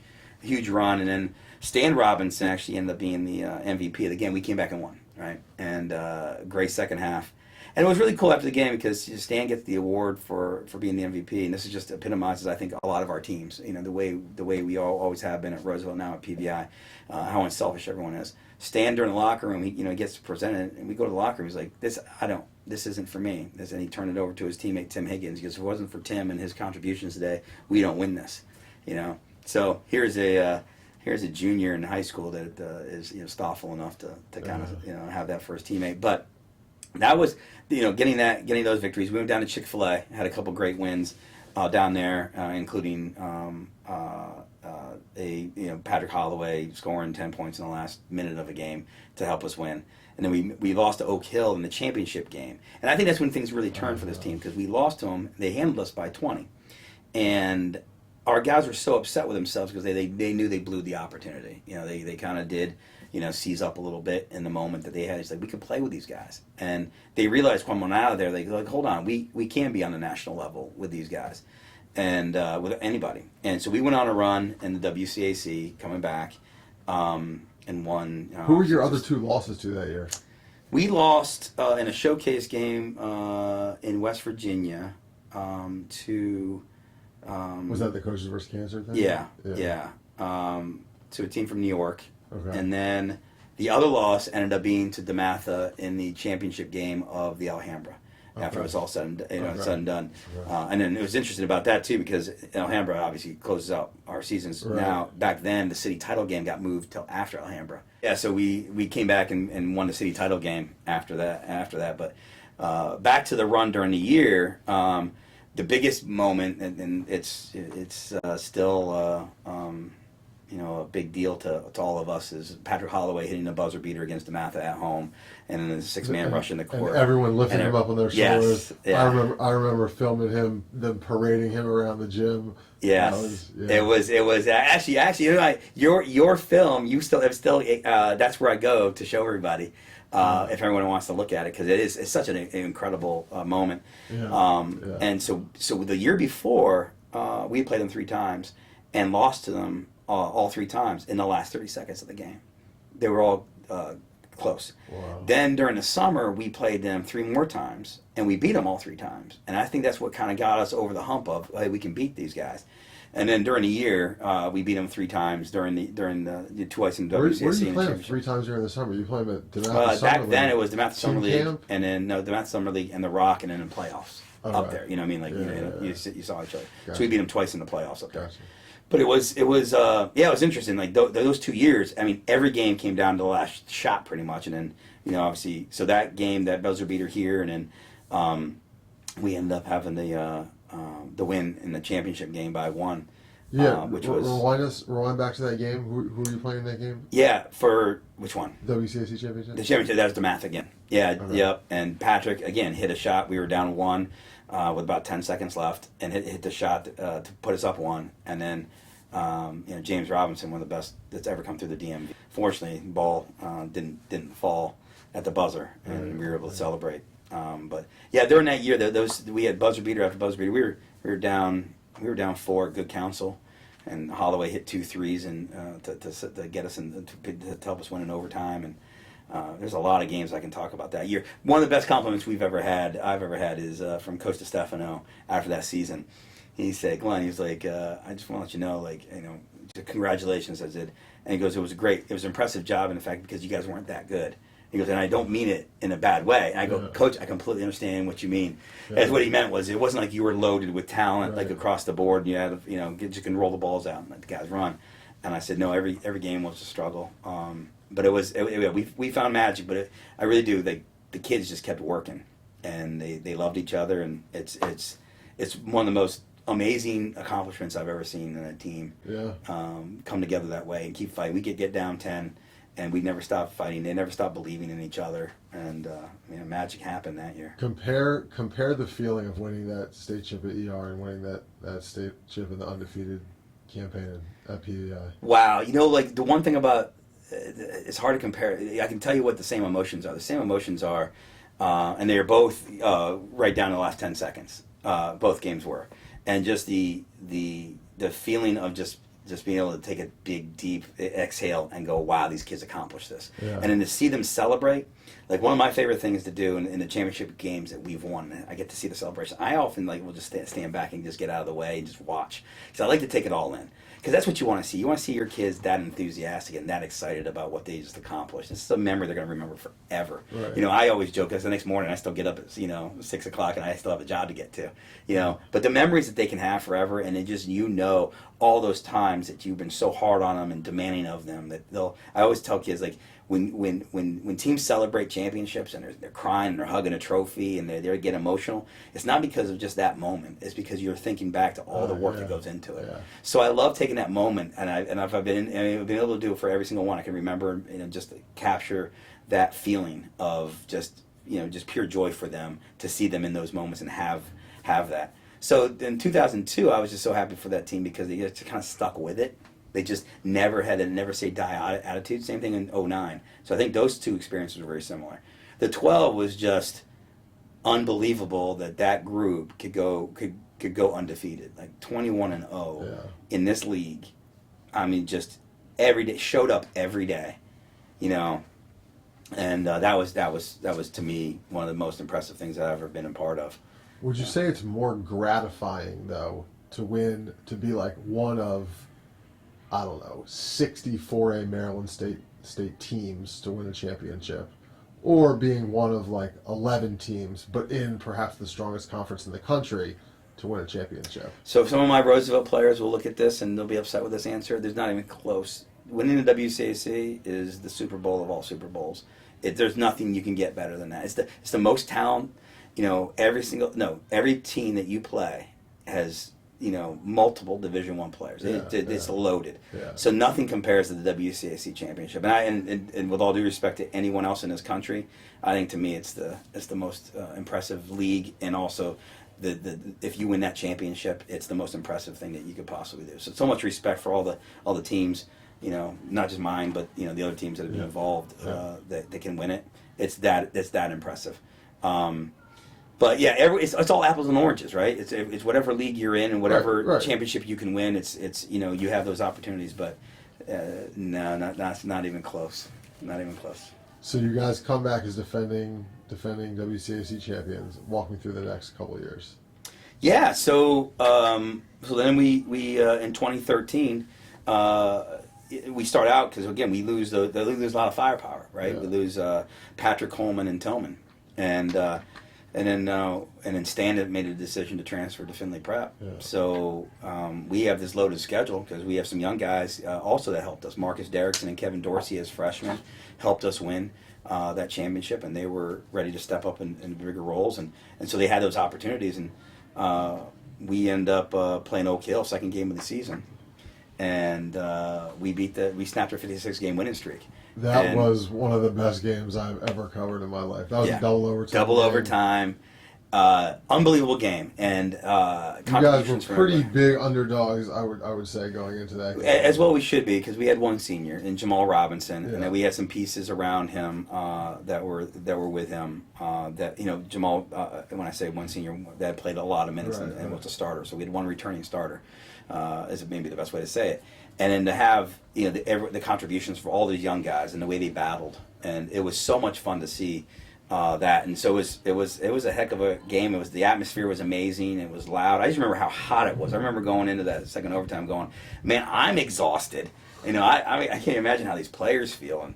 run. And then Stan Robinson actually ended up being the MVP of the game. We came back and won, right? And great second half. And it was really cool after the game because Stan gets the award for being the MVP. And this is just epitomizes, I think, a lot of our teams. The way we always have been at Roosevelt, now at PBI, how unselfish everyone is. Stan during the locker room, he gets presented, and we go to the locker room. He's like, this isn't for me. And he turned it over to his teammate Tim Higgins. He goes, if it wasn't for Tim and his contributions today, we don't win this. So here's a junior in high school that is thoughtful enough to kind of have that first teammate. But that was getting those victories. We went down to Chick-fil-A, had a couple great wins down there, including Patrick Holloway scoring 10 points in the last minute of a game to help us win. And then we lost to Oak Hill in the championship game. And I think that's when things really turned for this team because we lost to them. They handled us by 20. And our guys were so upset with themselves because they knew they blew the opportunity. They kind of did seize up a little bit in the moment that they had. It's like, we could play with these guys. And they realized coming out of there, like, hold on, we can be on the national level with these guys and with anybody. And so we went on a run in the WCAC coming back and won. Who were your other two losses to that year? We lost in a showcase game in West Virginia to... was that the Coaches vs. Cancer thing? Yeah. To a team from New York. Okay. And then the other loss ended up being to DeMatha in the championship game of the Alhambra. After it was all said and done. Okay. And then it was interesting about that too, because Alhambra obviously closes out our seasons. Right. Now, back then, the city title game got moved till after Alhambra. Yeah, so we came back and won the city title game after that. But back to the run during the year, the biggest moment, and it's still a big deal to all of us, is Patrick Holloway hitting the buzzer beater against DeMatha at home, and then the 6-man rush in the court. And everyone lifting him up on their shoulders. Yes, yeah. I remember filming him, them parading him around the gym. Yes, it was actually your film. You still that's where I go to show everybody if everyone wants to look at it, because it's such an incredible moment. And so the year before we played them 3 times and lost to them all 3 times in the last 30 seconds of the game. They were all close. Wow. Then during the summer, we played them 3 more times, and we beat them all 3 times. And I think that's what kind of got us over the hump of, hey, we can beat these guys. And then during the year, we beat them 3 times during the twice in the WCAC. Where did you play them 3 times during the summer? You play them at DeMatha Summer back League? then, it was DeMatha Summer League, camp? and then DeMatha Summer League and the Rock, and then in playoffs up there. You know what I mean? Like you saw each other. Gotcha. So we beat them twice in the playoffs up there. Gotcha. But it was interesting. Like those 2 years, I mean, every game came down to the last shot pretty much, and then obviously, so that game, that buzzer beater here, and then we ended up having the win in the championship game by 1. Yeah, which was rewind back to that game. Who were you playing in that game? Yeah, for which one? WCAC championship. The championship. That was DeMatha again. Yeah, Okay. Yep. And Patrick again hit a shot. We were down 1 with about 10 seconds left, and hit the shot to put us up 1, and then. James Robinson, one of the best that's ever come through the DMV. Fortunately, the ball didn't fall at the buzzer, and we were able to celebrate. But yeah, during that year, we had buzzer beater after buzzer beater. We were down 4 at Good Counsel, and Holloway hit 2 threes and to get us to help us win in overtime. And there's a lot of games I can talk about that year. One of the best compliments I've ever had is from Coach DeStefano after that season. He said, Glenn, he's like, I just want to let you know, congratulations, I said. And he goes, it was an impressive job, in fact, because you guys weren't that good. He goes, and I don't mean it in a bad way. And I go, Coach, I completely understand what you mean. That's what he meant was, it wasn't like you were loaded with talent, like across the board, and you had, you can roll the balls out and let the guys run. And I said, no, every game was a struggle. But we found magic, but I really do. The kids just kept working, and they loved each other, and it's one of the most amazing accomplishments I've ever seen in a team come together that way and keep fighting. We could get down 10, and we never stopped fighting. They never stopped believing in each other, and magic happened that year. Compare the feeling of winning that state chip at ER and winning that state chip in the undefeated campaign at PEI. Wow, the one thing about it's hard to compare. I can tell you what the same emotions are. The same emotions are, and they are both right down to the last 10 seconds. Both games were. And just the feeling of just being able to take a big, deep exhale and go, wow, these kids accomplished this. Yeah. And then to see them celebrate, like one of my favorite things to do in the championship games that we've won, I get to see the celebration. I often will just stand back and just get out of the way and just watch. Because I like to take it all in. Because that's what you want to see. You want to see your kids that enthusiastic and that excited about what they just accomplished. It's a memory they're going to remember forever. Right. I always joke because the next morning I still get up at 6 o'clock and I still have a job to get to. But the memories that they can have forever, and it just all those times that you've been so hard on them and demanding of them that I always tell kids when teams celebrate championships and they're crying and they're hugging a trophy and they get emotional, it's not because of just that moment. It's because you're thinking back to all the work that goes into it. Yeah. So I love taking that moment, and I've been able to do it for every single one. I can remember, just to capture that feeling of just pure joy for them to see them in those moments and have that. So in 2002, I was just so happy for that team because they just kind of stuck with it. They just never had a never say die attitude. Same thing in '09. So I think those two experiences were very similar. The 12 was just unbelievable that group could go undefeated, like 21-0 in this league. I mean, just every day, showed up every day, and that was to me one of the most impressive things I've ever been a part of. Would you say it's more gratifying though to win, to be like one of, I don't know, 64A Maryland State teams to win a championship, or being one of like 11 teams, but in perhaps the strongest conference in the country to win a championship? So some of my Roosevelt players will look at this and they'll be upset with this answer. There's not even close. Winning the WCAC is the Super Bowl of all Super Bowls. There's nothing you can get better than that. It's the most talent. Every team that you play has multiple Division I players. It's loaded. Yeah. So nothing compares to the WCAC championship. And with all due respect to anyone else in this country, I think to me it's the most impressive league, and also if you win that championship, it's the most impressive thing that you could possibly do. So much respect for all the teams, not just mine, but the other teams that have been involved that can win it. It's that impressive. But yeah, it's all apples and oranges, right? It's whatever league you're in and whatever championship you can win. It's you have those opportunities, but no, not even close. Not even close. So you guys come back as defending WCAC champions. Walk me through the next couple of years. Yeah, so then we in 2013 we start out, because again we lose the league loses a lot of firepower, right? Yeah. We lose Patrick Coleman and Tillman, and then Stan made a decision to transfer to Findlay Prep. Yeah. So we have this loaded schedule because we have some young guys also that helped us. Marcus Derrickson and Kevin Dorsey as freshmen helped us win that championship, and they were ready to step up in bigger roles, and so they had those opportunities, and we end up playing Oak Hill, second game of the season, and we snapped our 56-game winning streak. That was one of the best games I've ever covered in my life. That was a double overtime. Double overtime. Unbelievable game. And you guys were pretty big underdogs, I would say, going into that game. As well we should be, because we had one senior in Jamal Robinson, and then we had some pieces around him that were with him. Jamal, when I say one senior, that played a lot of minutes and was a starter. So we had one returning starter, is maybe the best way to say it. And then to have the contributions for all these young guys and the way they battled, and it was so much fun to see that. And so it was a heck of a game. The atmosphere was amazing. It was loud. I just remember how hot it was. I remember going into that second overtime, going, "Man, I'm exhausted." I can't imagine how these players feel.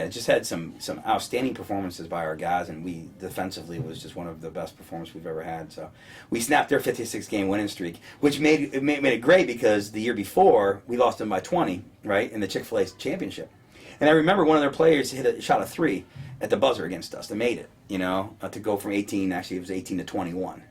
Just had some outstanding performances by our guys, and we defensively was just one of the best performances we've ever had. So we snapped their 56-game winning streak, which made it great, because the year before we lost them by 20, right, in the Chick-fil-A championship. And I remember one of their players shot a 3 at the buzzer against us. They made it, to go from 18. Actually, it was 18 to 21.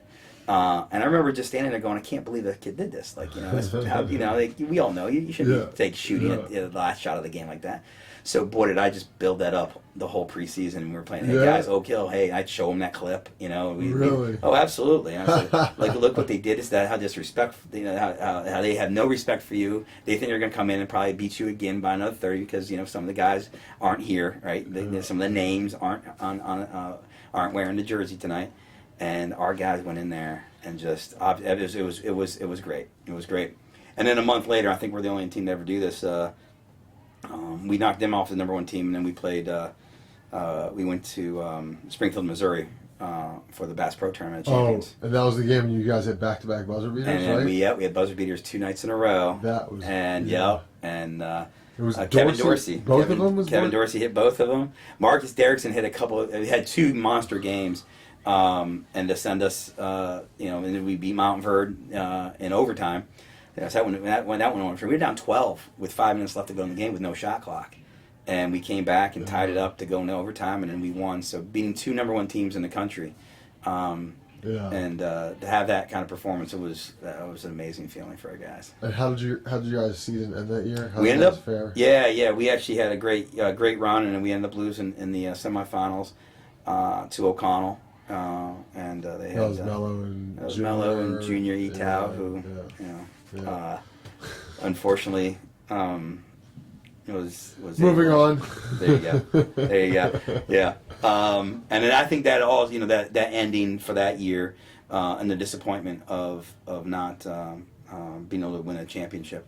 And I remember just standing there going, I can't believe that kid did this. We all know you shouldn't take shooting at the last shot of the game like that. So boy, did I just build that up the whole preseason. We were playing, hey guys, Oak Hill. Hey, I'd show them that clip. Really? Oh, absolutely. And I said, look what they did. Is that how disrespectful? How they have no respect for you. They think they're going to come in and probably beat you again by another 30 because some of the guys aren't here, right? Some of the names aren't aren't wearing the jersey tonight. And our guys went in there and just it was great. It was great. And then a month later, I think we're the only team to ever do this. We knocked them off the number one team, and then we played. We went to Springfield, Missouri, for the Bass Pro Tournament champions. Oh, and that was the game when you guys had back-to-back buzzer beaters, right? We had buzzer beaters 2 nights in a row. That was it was Kevin Dorsey. Kevin Dorsey hit both of them. Marcus Derrickson hit a couple. We had 2 monster games, and to send us, and then we beat Montverde in overtime. That one went. We were down 12 with 5 minutes left to go in the game with no shot clock, and we came back and tied it up to go into overtime, and then we won. So beating 2 number 1 teams in the country, and to have that kind of performance, that was an amazing feeling for our guys. And how did you guys' season end that year? We ended up fair. Yeah. We actually had a great run, and then we ended up losing in the semifinals to O'Connell. And they had Mello and Junior Etow, who unfortunately, was Moving on. There you go. There you go. Yeah. And then I think that all that ending for that year and the disappointment of not being able to win a championship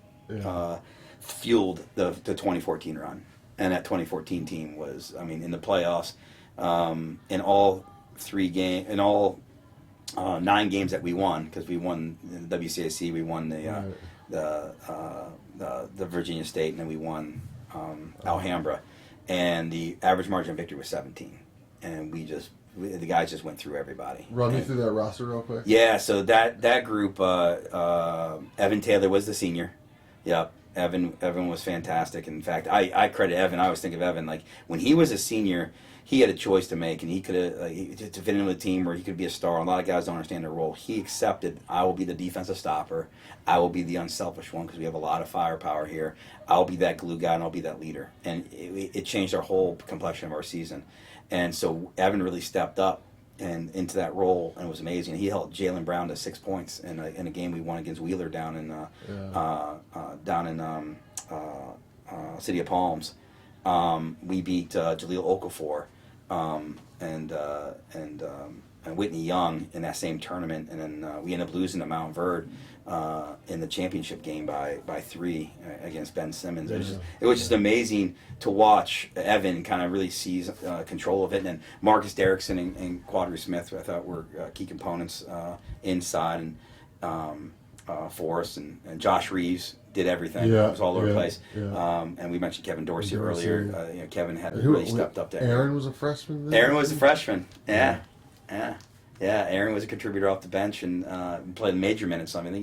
fueled the 2014 run. And that 2014 team was, I mean, in the playoffs, in all 9 games that we won, because we won the WCAC, we won the Virginia State, and then we won Alhambra, and the average margin of victory was 17, and the guys just went through everybody. Run me through that roster real quick. Yeah, so that group, Evan Taylor was the senior. Yep. Evan was fantastic. In fact, I credit Evan. I always think of Evan, like when he was a senior, he had a choice to make, and he could have to fit in with a team where he could be a star. A lot of guys don't understand their role. He accepted, I will be the defensive stopper. I will be the unselfish one because we have a lot of firepower here. I'll be that glue guy, and I'll be that leader. And it changed our whole complexion of our season. And so Evan really stepped up and into that role, and it was amazing. He held Jalen Brown to 6 points in a game we won against Wheeler down in City of Palms. We beat Jaleel Okafor and Whitney Young in that same tournament, and then we ended up losing to Mount Verde in the championship game by 3 against Ben Simmons. It was just amazing to watch Evan kind of really seize control of it, and then Marcus Derrickson and Quadri Smith, who I thought were key components inside and for us, and Josh Reeves did everything. It was all over the place. And we mentioned Kevin Dorsey earlier. Kevin had really stepped up there. Aaron was a freshman then? Aaron was a freshman. Yeah. Aaron was a contributor off the bench and played major minutes. I mean,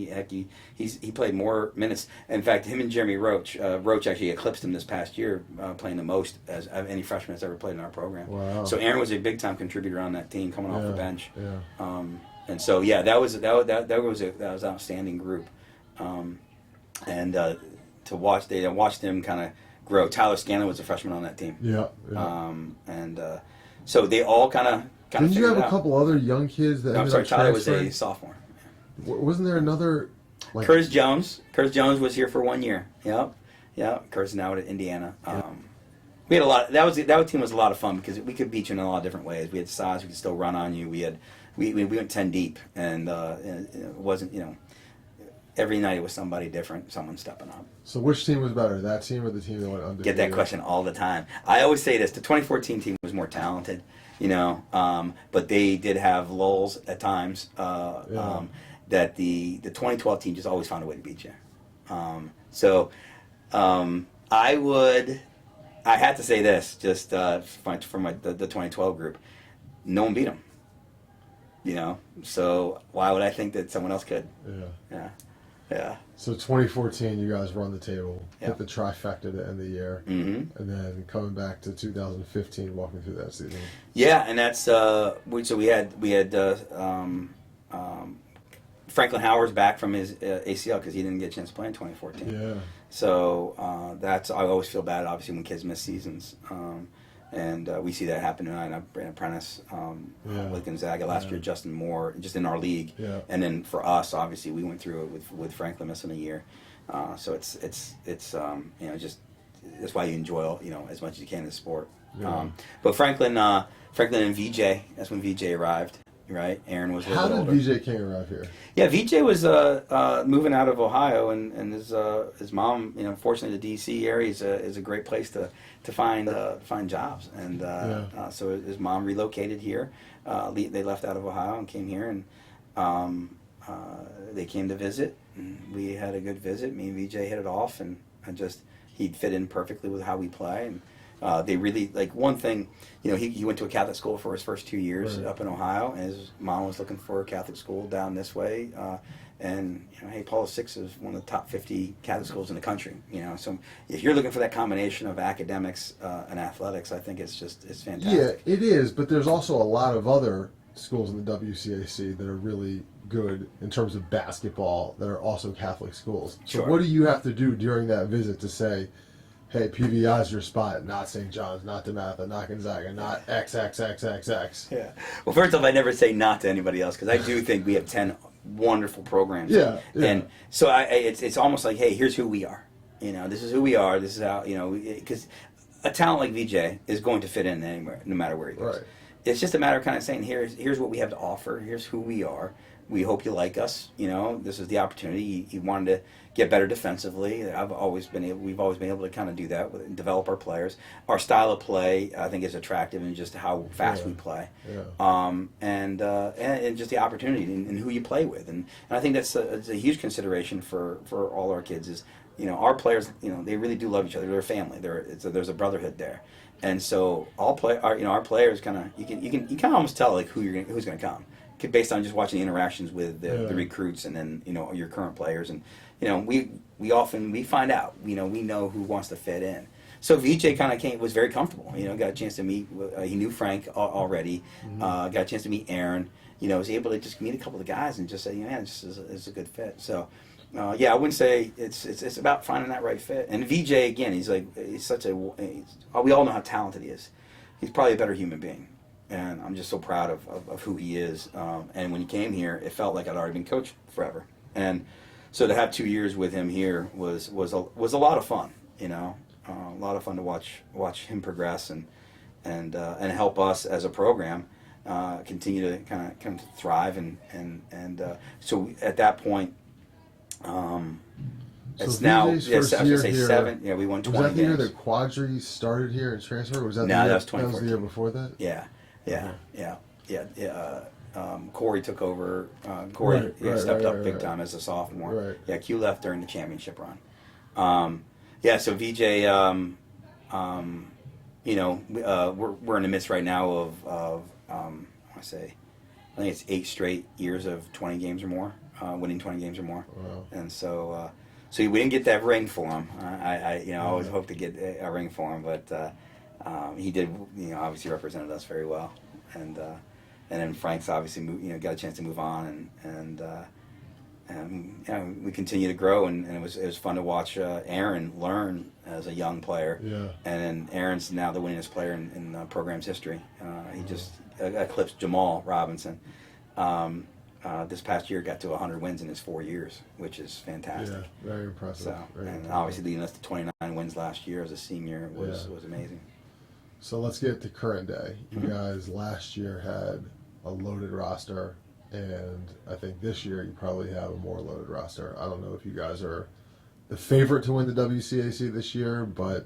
he played more minutes. In fact, him and Jeremy Roach actually eclipsed him this past year, playing the most as any freshman has ever played in our program. Wow. So Aaron was a big time contributor on that team, coming off the bench. Yeah. And so that was an outstanding group. And to watch them kind of grow. Tyler Scanlon was a freshman on that team. So they all kind of. Didn't you have a couple other young kids that? No, I'm sorry, Tyler was a sophomore. Wasn't there another? Curtis Jones. Curtis Jones was here for 1 year. Yep. Curtis is now at Indiana. We had a lot. That team was a lot of fun because we could beat you in a lot of different ways. We had size. We could still run on you. We went 10 deep, and it wasn't every night it was somebody different, someone stepping up. So which team was better, that team or the team that went undefeated? Get that question all the time. I always say this: the 2014 team was more talented, but they did have lulls at times. That the 2012 team just always found a way to beat you. I had to say this just for the 2012 group. No one beat them. So why would I think that someone else could? Yeah. So 2014, you guys run the table, hit the trifecta at the end of the year, and then coming back to 2015, walking through that season. Yeah, and that's we had Franklin Howard's back from his ACL because he didn't get a chance to play in 2014. Yeah. So I always feel bad, obviously, when kids miss seasons. And we see that happen tonight. Brandon Prentice with Gonzaga last year, Justin Moore, just in our league. Yeah. And then for us, obviously, we went through it with Franklin missing a year. So it's just that's why you enjoy as much as you can in the sport. Yeah. But Franklin and VJ, that's when VJ arrived. Right, Aaron was a little older. How did VJ King arrive here? Yeah, VJ was moving out of Ohio, and his mom, fortunately, the DC area is a great place to find jobs, and so his mom relocated here. They left out of Ohio and came here, and they came to visit. And we had a good visit. Me and VJ hit it off, and he'd fit in perfectly with how we play. And they really one thing. He went to a Catholic school for his first 2 years up in Ohio, and his mom was looking for a Catholic school down this way. And Paul VI is one of the top 50 Catholic schools in the country. So if you're looking for that combination of academics and athletics, I think it's fantastic. Yeah, it is. But there's also a lot of other schools in the WCAC that are really good in terms of basketball that are also Catholic schools. So what do you have to do during that visit to say, hey, PVI's your spot, not St. John's, not DeMatha, not Gonzaga, not XXXXX. Yeah. Well, first off, I never say not to anybody else because I do think we have 10 wonderful programs. Yeah, yeah. And so it's almost like, hey, here's who we are. This is who we are. This is how, because a talent like VJ is going to fit in anywhere, no matter where he goes. Right. It's just a matter of kind of saying, here's what we have to offer. Here's who we are. We hope you like us. This is the opportunity. He wanted to get better defensively. We've always been able to kind of do that, develop our players. Our style of play, I think, is attractive in just how fast we play. Yeah. And just the opportunity and who you play with. And I think it's a huge consideration for all our kids is, our players, they really do love each other. They're a family. There's a brotherhood there. And so our players kind of, you can almost tell like who's going to come based on just watching the interactions with the recruits and then your current players. And we often find out, we know who wants to fit in. So VJ kind of was very comfortable. Got a chance to meet. He knew Frank already. Got a chance to meet Aaron. Was able to just meet a couple of the guys and just say, man, this is a good fit. So. I wouldn't say it's about finding that right fit. And VJ again, we all know how talented he is. He's probably a better human being, and I'm just so proud of who he is. And when he came here, it felt like I'd already been coached forever. And so to have 2 years with him here was a lot of fun. A lot of fun to watch him progress and help us as a program continue to kind of thrive so at that point. It's now VJ's first I was year say here, 7. Yeah, we won 20 Was that the year games. that Quadri started here and transferred? Or was that No, that was 2014. That was the year before that? Yeah. Corey took over. Corey stepped up big time as a sophomore. Right. Yeah, Q left during the championship run. So VJ, we're in the midst right now of I think it's 8 straight years of 20 games or more, winning 20 games or more. Wow. And so we didn't get that ring for him. I always hoped to get a ring for him, but he did, obviously represented us very well. And then Frank's obviously got a chance to move on, and we continue to grow, and it was fun to watch Aaron learn as a young player. Yeah. And then Aaron's now the winningest player in the program's history. He just eclipsed Jamal Robinson. This past year got to 100 wins in his 4 years, which is fantastic. Yeah, very impressive. So, very impressive. Obviously leading us to 29 wins last year as a senior was amazing. So let's get to current day. You guys last year had a loaded roster, and I think this year you probably have a more loaded roster. I don't know if you guys are the favorite to win the WCAC this year, but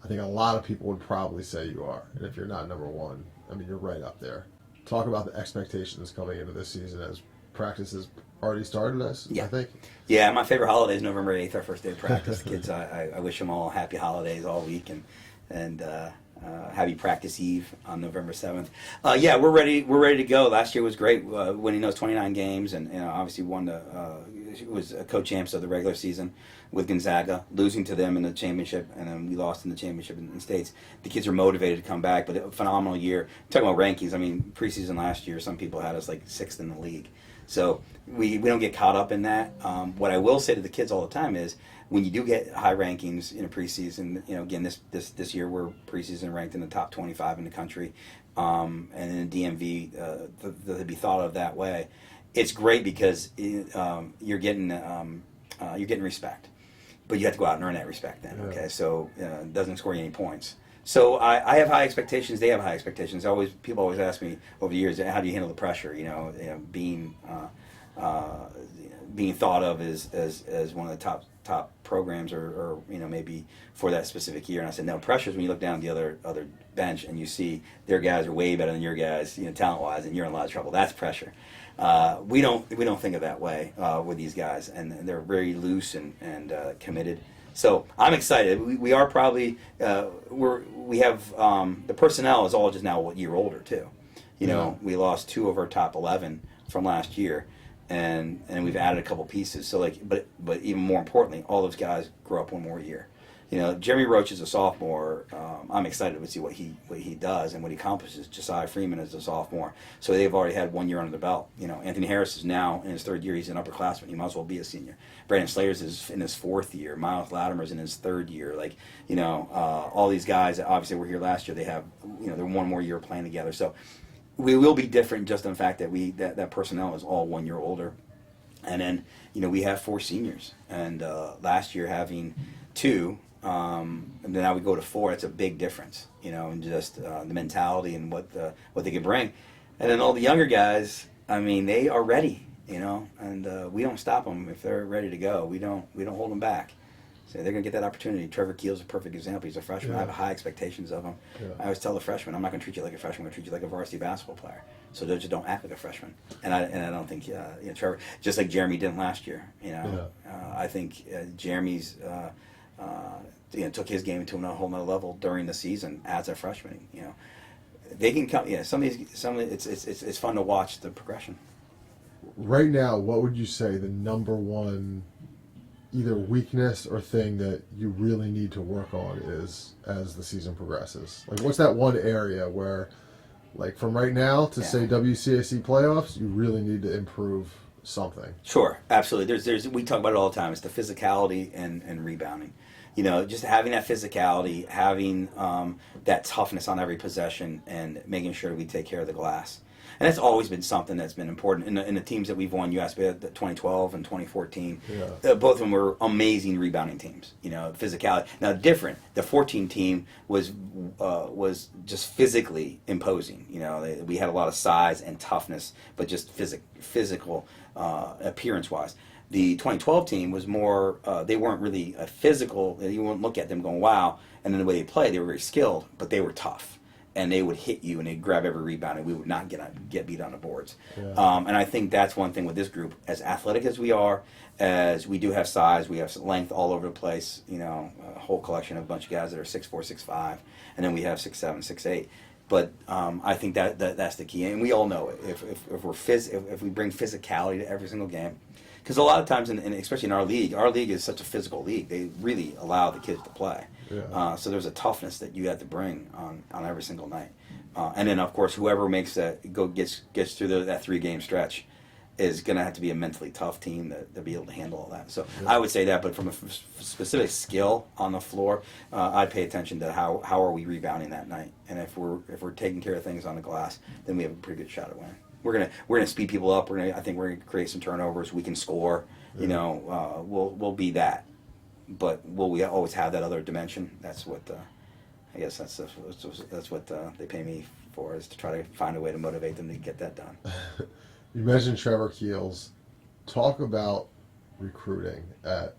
I think a lot of people would probably say you are. And if you're not number one, I mean, you're right up there. Talk about the expectations coming into this season as practice has already started, I think. Yeah, my favorite holiday is November 8th, our first day of practice. The kids, I wish them all happy holidays all week and happy practice eve on November 7th. We're ready to go. Last year was great, winning those 29 games, and obviously won was co-champs of the regular season with Gonzaga, losing to them in the championship, and then we lost in the championship in the States. The kids are motivated to come back, but a phenomenal year. Talking about rankings, I mean, preseason last year, some people had us like 6th in the league. So we don't get caught up in that. What I will say to the kids all the time is, when you do get high rankings in a preseason, again, this year we're preseason ranked in the top 25 in the country, and in the DMV, to be thought of that way, it's great because you're getting respect, but you have to go out and earn that respect. Then, okay, so it doesn't score you any points. So I have high expectations. They have high expectations. People always ask me over the years, how do you handle the pressure? Being thought of as one of the top programs, or maybe for that specific year. And I said, no, pressure is when you look down at the other bench and you see their guys are way better than your guys, talent wise, and you're in a lot of trouble. That's pressure. We don't think of that way with these guys, and they're very loose and committed. So I'm excited. We are probably we have the personnel is all just now a year older too. We lost 2 of our top 11 from last year, and we've added a couple pieces. So but even more importantly, all those guys grow up one more year. Jeremy Roach is a sophomore. I'm excited to see what he does and what he accomplishes. Josiah Freeman is a sophomore, so they've already had 1 year under the belt. Anthony Harris is now in his 3rd year. He's an upperclassman. He might as well be a senior. Brandon Slayers is in his 4th year. Miles Latimer's in his 3rd year. All these guys that obviously were here last year. They have they're 1 more year playing together. So we will be different just in the fact that that personnel is all 1 year older. And then, we have 4 seniors, and last year having 2, and then now we go to 4. It's a big difference, and just the mentality and what they can bring. And then all the younger guys, I mean, they are ready, and we don't stop them if they're ready to go. We don't hold them back. So they're going to get that opportunity. Trevor Keel's a perfect example. He's a freshman. Yeah. I have high expectations of him. Yeah. I I always tell the freshmen, I'm not going to treat you like a freshman. I'm going to treat you like a varsity basketball player. So just don't act like a freshman. And I don't think Trevor, just like Jeremy didn't last year. I think Jeremy's took his game to a whole nother level during the season as a freshman. They can come. Yeah, it's fun to watch the progression. Right now, what would you say the number one either weakness or thing that you really need to work on is as the season progresses? Like, what's that one area where, like, from right now to say WCAC playoffs, you really need to improve something? Sure, absolutely. There's we talk about it all the time. It's the physicality and rebounding. Just having that physicality, having that toughness on every possession, and making sure we take care of the glass. And that's always been something that's been important in the teams that we've won. You asked about 2012 and 2014. Yeah. Both of them were amazing rebounding teams. Physicality. Now different. The 14 team was just physically imposing. We had a lot of size and toughness, but just physical appearance wise. The 2012 team was more. They weren't really physical. You wouldn't look at them going wow. And then the way they played, they were very skilled, but they were tough. And they would hit you, and they'd grab every rebound, and we would not get beat on the boards. Yeah. And I think that's one thing with this group. As athletic as we are, as we do have size, we have length all over the place. A whole collection of a bunch of guys that are 6'4", 6'5", and then we have 6'7", 6'8". But I think that's the key, and we all know it. If we bring physicality to every single game, because a lot of times, and especially in our league is such a physical league. They really allow the kids to play. Yeah. So there's a toughness that you have to bring on every single night. And then, of course, whoever makes gets through that 3-game stretch is going to have to be a mentally tough team to be able to handle all that. So I would say that, but from a specific skill on the floor, I'd pay attention to how are we rebounding that night. And if we're taking care of things on the glass, then we have a pretty good shot at winning. We're gonna speed people up. I think we're gonna create some turnovers. We can score. Yeah. We'll be that. But will we always have that other dimension? That's what I guess that's what they pay me for, is to try to find a way to motivate them to get that done. You mentioned Trevor Keels. Talk about recruiting at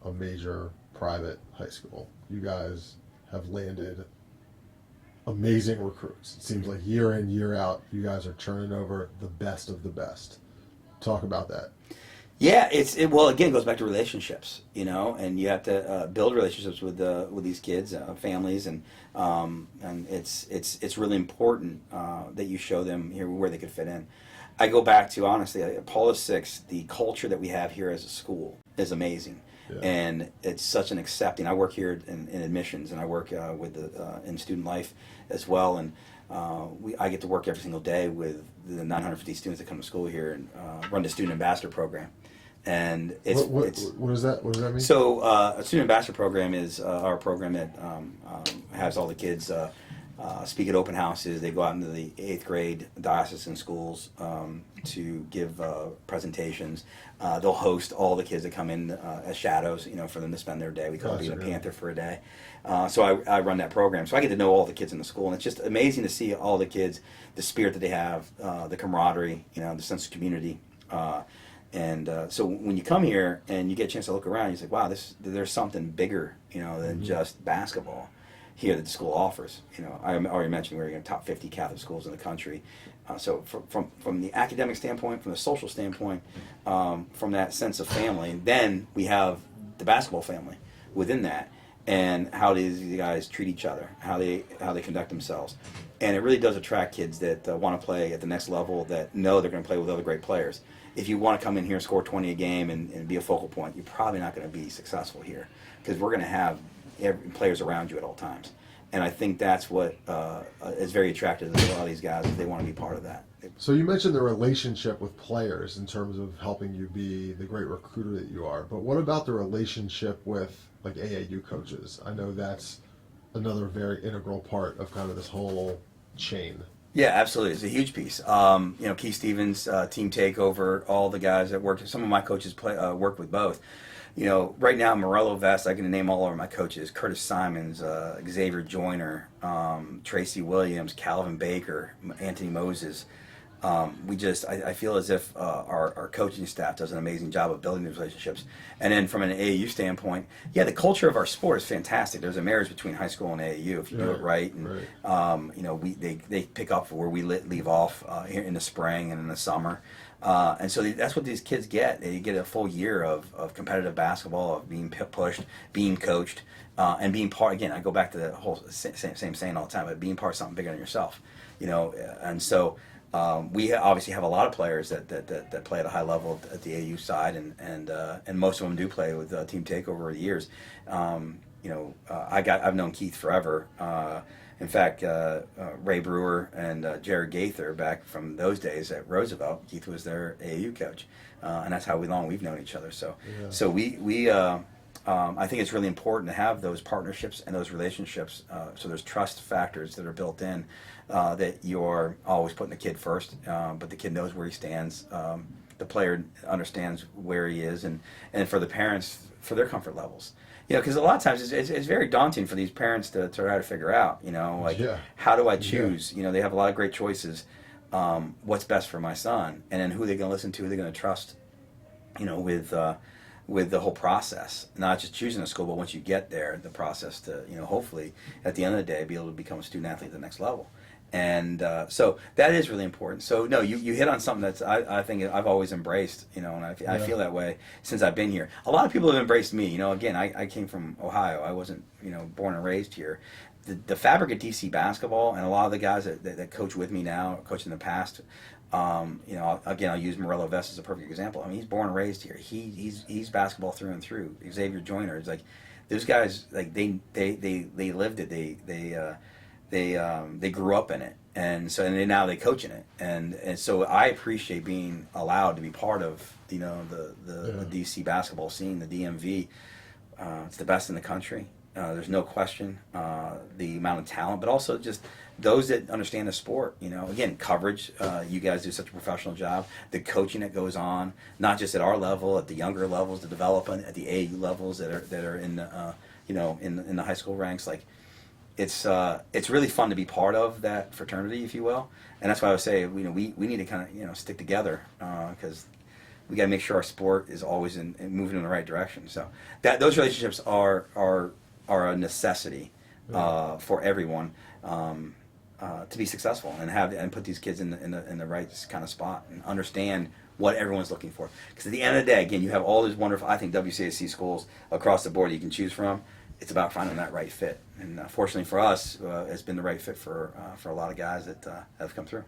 a major private high school. You guys have landed amazing recruits. It seems like year in, year out, you guys are churning over the best of the best. Talk about that. Yeah, well, again, it goes back to relationships, and you have to build relationships with these kids, families, and it's really important that you show them here where they could fit in. I go back to, honestly, Pau VI, the culture that we have here as a school is amazing. Yeah. And it's such an accepting. I work here in admissions, and I work in student life as well, and I get to work every single day with the 950 students that come to school here and run the student ambassador program. And what is that? What does that mean? So a student ambassador program is our program that has all the kids speak at open houses. They go out into the 8th grade diocesan schools to give presentations. They'll host all the kids that come in as shadows, for them to spend their day. We call it being a Panther for a day. So I run that program. So I get to know all the kids in the school, and it's just amazing to see all the kids, the spirit that they have, the camaraderie, the sense of community. So when you come here and you get a chance to look around, you're like, wow, there's something bigger, than just basketball here that the school offers. I already mentioned we're in the top 50 Catholic schools in the country. So from the academic standpoint, from the social standpoint, from that sense of family, then we have the basketball family within that, and how these guys treat each other, how they conduct themselves. And it really does attract kids that want to play at the next level, that know they're going to play with other great players. If you want to come in here and score 20 a game and be a focal point, you're probably not going to be successful here, because we're going to have players around you at all times. And I think that's what is very attractive to a lot of these guys, if they want to be part of that. So you mentioned the relationship with players in terms of helping you be the great recruiter that you are, but what about the relationship with like AAU coaches? I know that's another very integral part of kind of this whole chain. Yeah, absolutely. It's a huge piece. Keith Stevens, Team Takeover, all the guys that worked. Some of my coaches work with both. Right now, Morello Vest, I can name all of my coaches: Curtis Simons, Xavier Joyner, Tracy Williams, Calvin Baker, Anthony Moses. I feel as if our coaching staff does an amazing job of building these relationships. And then from an AAU standpoint, yeah, the culture of our sport is fantastic. There's a marriage between high school and AAU if you do it right. And they pick up where we leave off here in the spring and in the summer. And so that's what these kids get. They get a full year of competitive basketball, of being pushed, being coached, and being part. Again, I go back to the whole same saying all the time, but being part of something bigger than yourself. And so. We obviously have a lot of players that play at a high level at the AU side, and most of them do play with Team Takeover over the years. I've known Keith forever. In fact, Ray Brewer and Jared Gaither, back from those days at Roosevelt, Keith was their AAU coach, and that's how long we've known each other. So I think it's really important to have those partnerships and those relationships. So there's trust factors that are built in, that you're always putting the kid first, but the kid knows where he stands. The player understands where he is, and for the parents, for their comfort levels. Because a lot of times it's very daunting for these parents to try to figure out, how do I choose? They have a lot of great choices. What's best for my son, and then who they're going to listen to, who they're going to trust, with the whole process, not just choosing a school, but once you get there, the process to, hopefully at the end of the day, be able to become a student athlete at the next level. And so that is really important. So no, you hit on something that's I think I've always embraced, and I feel that way since I've been here. A lot of people have embraced me. Again, I came from Ohio. I wasn't, born and raised here. The fabric of DC basketball, and a lot of the guys that coach with me now, coach in the past, again, I'll use Morello Vest as a perfect example. I mean, he's born and raised here. He's basketball through and through. Xavier Joyner, it's like those guys, like they lived it. They grew up in it, and now they coach in it, and so I appreciate being allowed to be part of the DC basketball scene, the DMV. It's the best in the country. There's no question. The amount of talent, but also just those that understand the sport. Again, coverage. You guys do such a professional job. The coaching that goes on, not just at our level, at the younger levels, the development at the AAU levels that are in the in the high school ranks. Like, it's really fun to be part of that fraternity, if you will. And that's why I would say we need to kind of stick together, because we got to make sure our sport is always moving in the right direction. So those relationships are a necessity for everyone to be successful and put these kids in the right kind of spot and understand what everyone's looking for. Because at the end of the day, again, you have all these wonderful, I think, WCAC schools across the board that you can choose from. It's about finding that right fit, and fortunately for us, it's been the right fit for a lot of guys that have come through.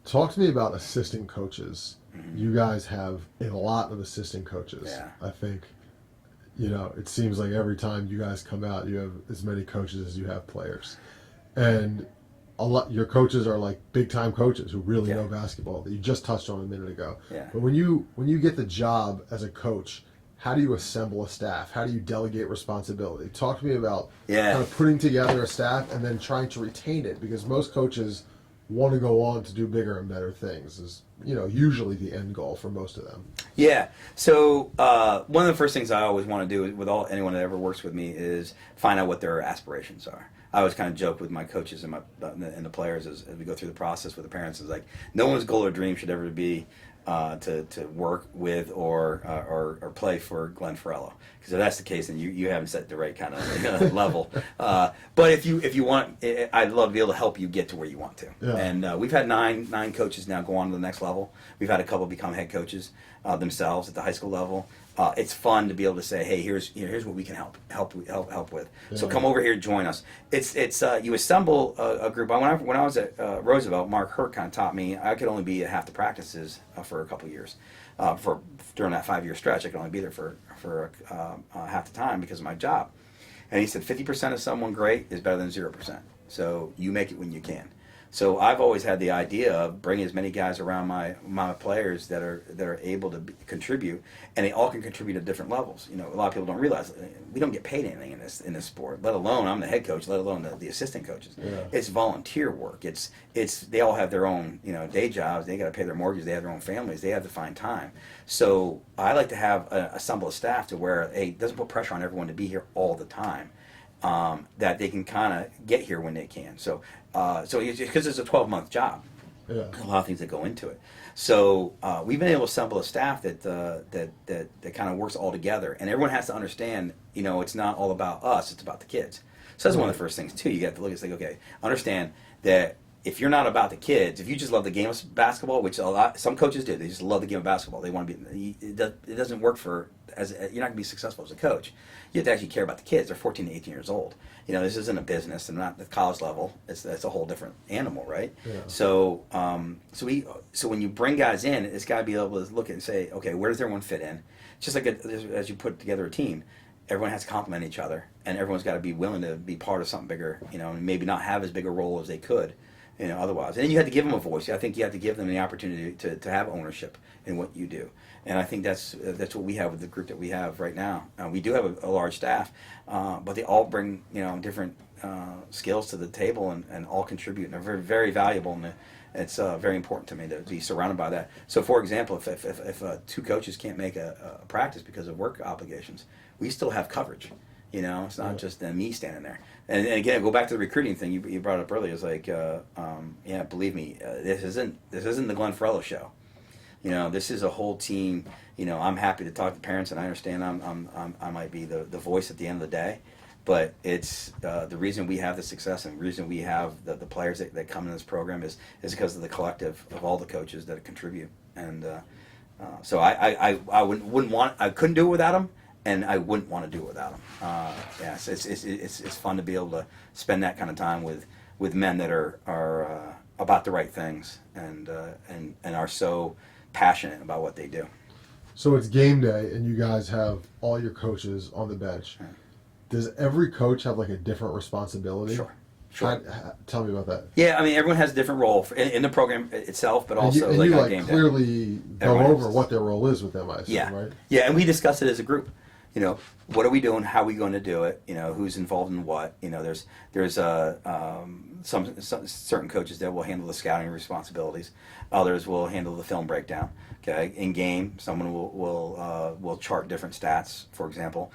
Talk to me about assistant coaches. Mm-hmm. You guys have a lot of assistant coaches. Yeah. I think, it seems like every time you guys come out, you have as many coaches as you have players, and your coaches are like big time coaches who really know basketball that you just touched on a minute ago. Yeah. But when you get the job as a coach, how do you assemble a staff? How do you delegate responsibility? Talk to me about kind of putting together a staff and then trying to retain it, because most coaches want to go on to do bigger and better things is, usually the end goal for most of them. Yeah. So one of the first things I always want to do with anyone that ever works with me is find out what their aspirations are. I always kind of joke with my coaches and the players as we go through the process with the parents. Is like, no one's goal or dream should ever be to work with or play for Glenn Farello, because if that's the case, then you haven't set the right kind of level. But if you want, I'd love to be able to help you get to where you want to. Yeah. And we've had nine coaches now go on to the next level. We've had a couple become head coaches themselves at the high school level. It's fun to be able to say, hey, here's what we can help with. Yeah. So come over here, join us. It's you assemble a group. When I was at Roosevelt, Mark Hurt kind of taught me I could only be at half the practices for a couple of years. During that 5-year stretch, I could only be there for half the time because of my job. And he said 50% of someone great is better than 0%. So you make it when you can. So I've always had the idea of bringing as many guys around my players that are able to contribute, and they all can contribute at different levels. A lot of people don't realize we don't get paid anything in this sport. Let alone I'm the head coach. Let alone the assistant coaches. Yeah. It's volunteer work. It's they all have their own day jobs. They got to pay their mortgage. They have their own families. They have to find time. So I like to have assemble a staff to where it doesn't put pressure on everyone to be here all the time. That they can kind of get here when they can. So because it's a 12-month job, Yeah. a lot of things that go into it. So we've been able to assemble a staff that kind of works all together, and everyone has to understand. It's not all about us; it's about the kids. So that's one of the first things too. You got to look and say, okay, understand that if you're not about the kids, if you just love the game of basketball, which some coaches do, they just love the game of basketball. They want to be. It doesn't work you're not going to be successful as a coach. You have to actually care about the kids. They're 14 to 18 years old. This isn't a business and not the college level. It's a whole different animal, right? Yeah. So when you bring guys in, it's got to be able to look and say, okay, where does everyone fit in? Just like as you put together a team, everyone has to complement each other, and everyone's got to be willing to be part of something bigger, and maybe not have as big a role as they could, otherwise. And then you have to give them a voice. I think you have to give them the opportunity to have ownership in what you do. And I think that's what we have with the group that we have right now. We do have a large staff, but they all bring different skills to the table and all contribute, and are very, very valuable. And it's very important to me to be surrounded by that. So, for example, if two coaches can't make a practice because of work obligations, we still have coverage. It's not just me standing there. And again, go back to the recruiting thing you brought up earlier. It's like, believe me, this isn't the Glenn Farello show. This is a whole team. I'm happy to talk to parents, and I understand I might be the voice at the end of the day, but it's the reason we have the success and the reason we have the players that come in this program is because of the collective of all the coaches that contribute. And so I couldn't do it without them, and I wouldn't want to do it without them. It's fun to be able to spend that kind of time with men that are about the right things and are so passionate about what they do. So it's game day, and you guys have all your coaches on the bench. Yeah. Does every coach have like a different responsibility? Sure. Tell me about that. Yeah, I mean, everyone has a different role in the program itself, but also and you on game day. clearly go Everyone over has- what their role is with them, I assume, right? Yeah, and we discuss it as a group. What are we doing? How are we going to do it? Who's involved in what? There's some certain coaches that will handle the scouting responsibilities. Others will handle the film breakdown. Okay, in game, someone will chart different stats. For example,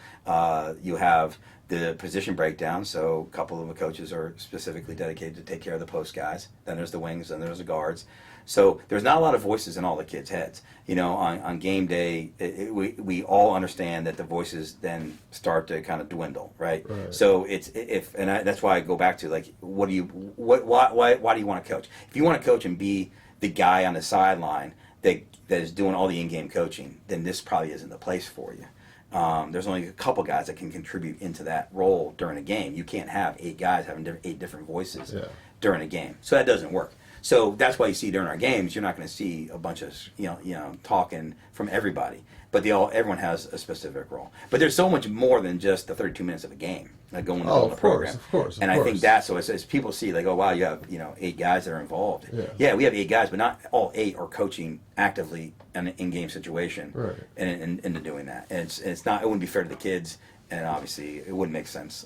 you have the position breakdown. So a couple of the coaches are specifically dedicated to take care of the post guys. Then there's the wings, and there's the guards. So there's not a lot of voices in all the kids' heads. On game day, we all understand that the voices then start to kind of dwindle, right? So that's why I go back to like, why do you want to coach? If you want to coach and be the guy on the sideline that is doing all the in-game coaching, then this probably isn't the place for you. There's only a couple guys that can contribute into that role during a game. You can't have 8 guys having 8 different voices during a game, so that doesn't work. So that's why you see during our games, you're not going to see a bunch of talking from everybody, but everyone has a specific role. But there's so much more than just the 32 minutes of a game that go into the program. Of course. And I think that's so as people see, like, oh wow, you have 8 guys that are involved. Yeah, we have 8 guys, but not all 8 are coaching actively in an in-game situation. Right. And into doing that, and it's not. It wouldn't be fair to the kids. And obviously, it wouldn't make sense.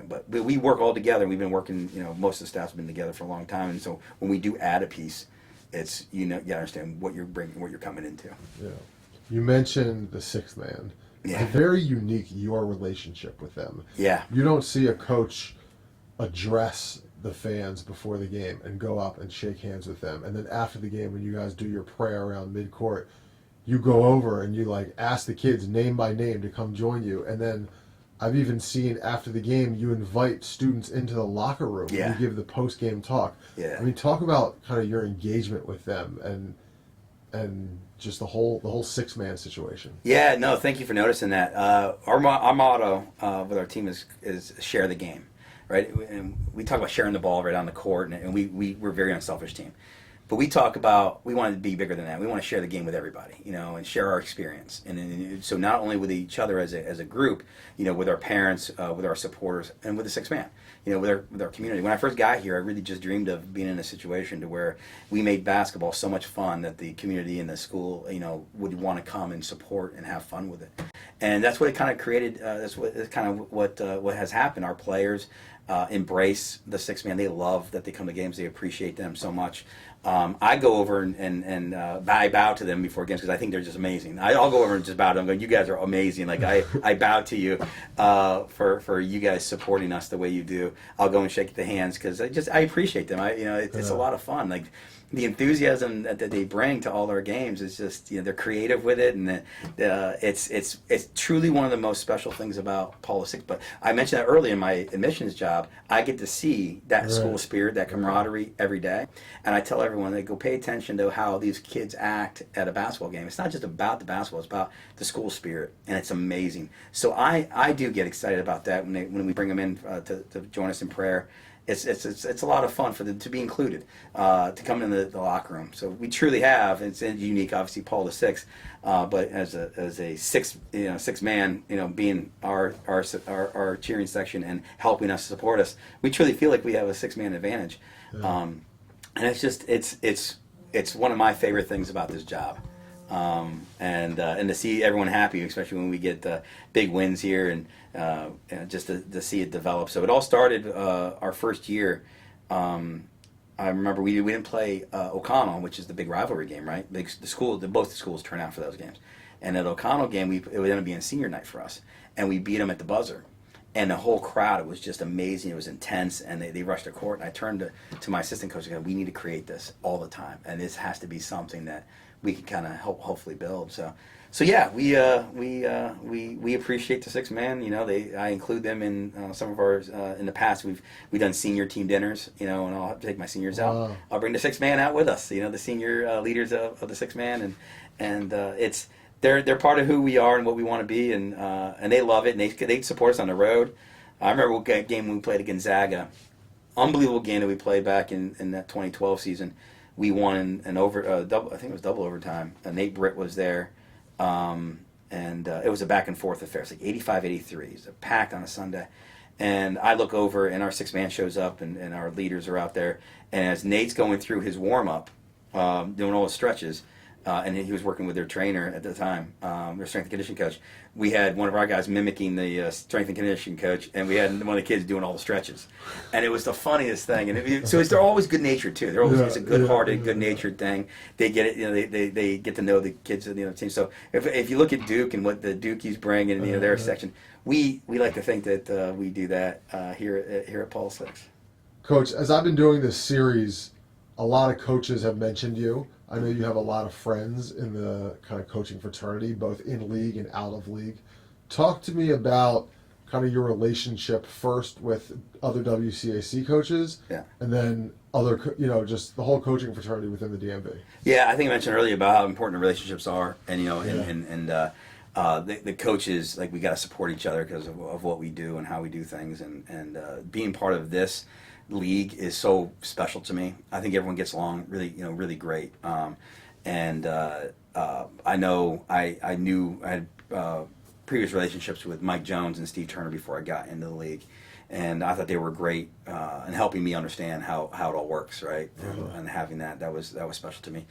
But we work all together. We've been working. Most of the staff's been together for a long time. And so when we do add a piece, it's you understand what you're bringing, what you're coming into. Yeah. You mentioned the 6th man. Yeah. It's very unique, your relationship with them. Yeah. You don't see a coach address the fans before the game and go up and shake hands with them, and then after the game, when you guys do your prayer around mid-court, you go over and you like ask the kids name by name to come join you, and then I've even seen after the game you invite students into the locker room. Yeah. You give the post-game talk. Yeah. I mean, talk about kind of your engagement with them and just the whole 6-man situation. Yeah, no, thank you for noticing that. Our motto with our team is share the game, right? And we talk about sharing the ball right on the court, and we're a very unselfish team. But we talk about, we want to be bigger than that. We want to share the game with everybody, and share our experience. And so not only with each other as a group, with our parents, with our supporters, and with the sixth man, with our community. When I first got here, I really just dreamed of being in a situation to where we made basketball so much fun that the community and the school, would want to come and support and have fun with it. And that's what it kind of created. That's what has happened. Our players embrace the sixth man. They love that they come to games. They appreciate them so much. I go over and I bow to them before games because I think they're just amazing. I'll go over and just bow to them, going, "You guys are amazing." Like I bow to you for you guys supporting us the way you do. I'll go and shake the hands because I appreciate them. It's a lot of fun. Like the enthusiasm that they bring to all our games is just, they're creative with it, and it's truly one of the most special things about Pau VI. But I mentioned that earlier in my admissions job. I get to see that school spirit, that camaraderie every day, and I tell everyone, they go pay attention to how these kids act at a basketball game. It's not just about the basketball; it's about the school spirit, and it's amazing. So I do get excited about that when we bring them in to join us in prayer. It's a lot of fun for them to be included, to come in the locker room. So we truly have. It's unique, obviously, Pau VI, but as a six man, being our cheering section and helping us support us, we truly feel like we have a 6-man advantage. Yeah. And it's one of my favorite things about this job. And to see everyone happy, especially when we get big wins here, and just to see it develop. So it all started our first year. I remember we didn't play O'Connell, which is the big rivalry game, right? Both the schools turn out for those games. And at O'Connell game, it would end up being senior night for us, and we beat them at the buzzer. And the whole crowd, it was just amazing. It was intense, and they rushed the court. And I turned to my assistant coach and said, "We need to create this all the time, and this has to be something that we can kind of hopefully build." So yeah, we appreciate the 6-man. I include them in some of our in the past. We've done senior team dinners, and I'll have to take my seniors out. I'll bring the 6-man out with us. The senior leaders of the 6-man, and it's. They're part of who we are and what we want to be, and they love it, and they support us on the road. I remember a game we played at Gonzaga, unbelievable game that we played back in that 2012 season. We won in double. I think it was double overtime. Nate Britt was there, and it was a back and forth affair. It's like 85-83. It's packed on a Sunday, and I look over, and our 6-man shows up, and our leaders are out there, and as Nate's going through his warm up, doing all the stretches. And he was working with their trainer at the time, their strength and conditioning coach. We had one of our guys mimicking the strength and conditioning coach, and we had one of the kids doing all the stretches. And it was the funniest thing. And they're always good-natured, too. They're always it's a good-hearted, good-natured thing. They get it. They get to know the kids of the team. So if you look at Duke and what the Dukies bring in their section, we like to think that we do that here at Pau VI. Coach, as I've been doing this series, a lot of coaches have mentioned you. I know you have a lot of friends in the kind of coaching fraternity, both in league and out of league. Talk to me about kind of your relationship first with other WCAC coaches, and then other, just the whole coaching fraternity within the DMV. Yeah, I think I mentioned earlier about how important relationships are, and the coaches, like, we got to support each other because of what we do and how we do things, and being part of this league is so special to me. I think everyone gets along really great. I know I knew I had previous relationships with Mike Jones and Steve Turner before I got into the league, and I thought they were great in helping me understand how it all works, right? And having that was special to me.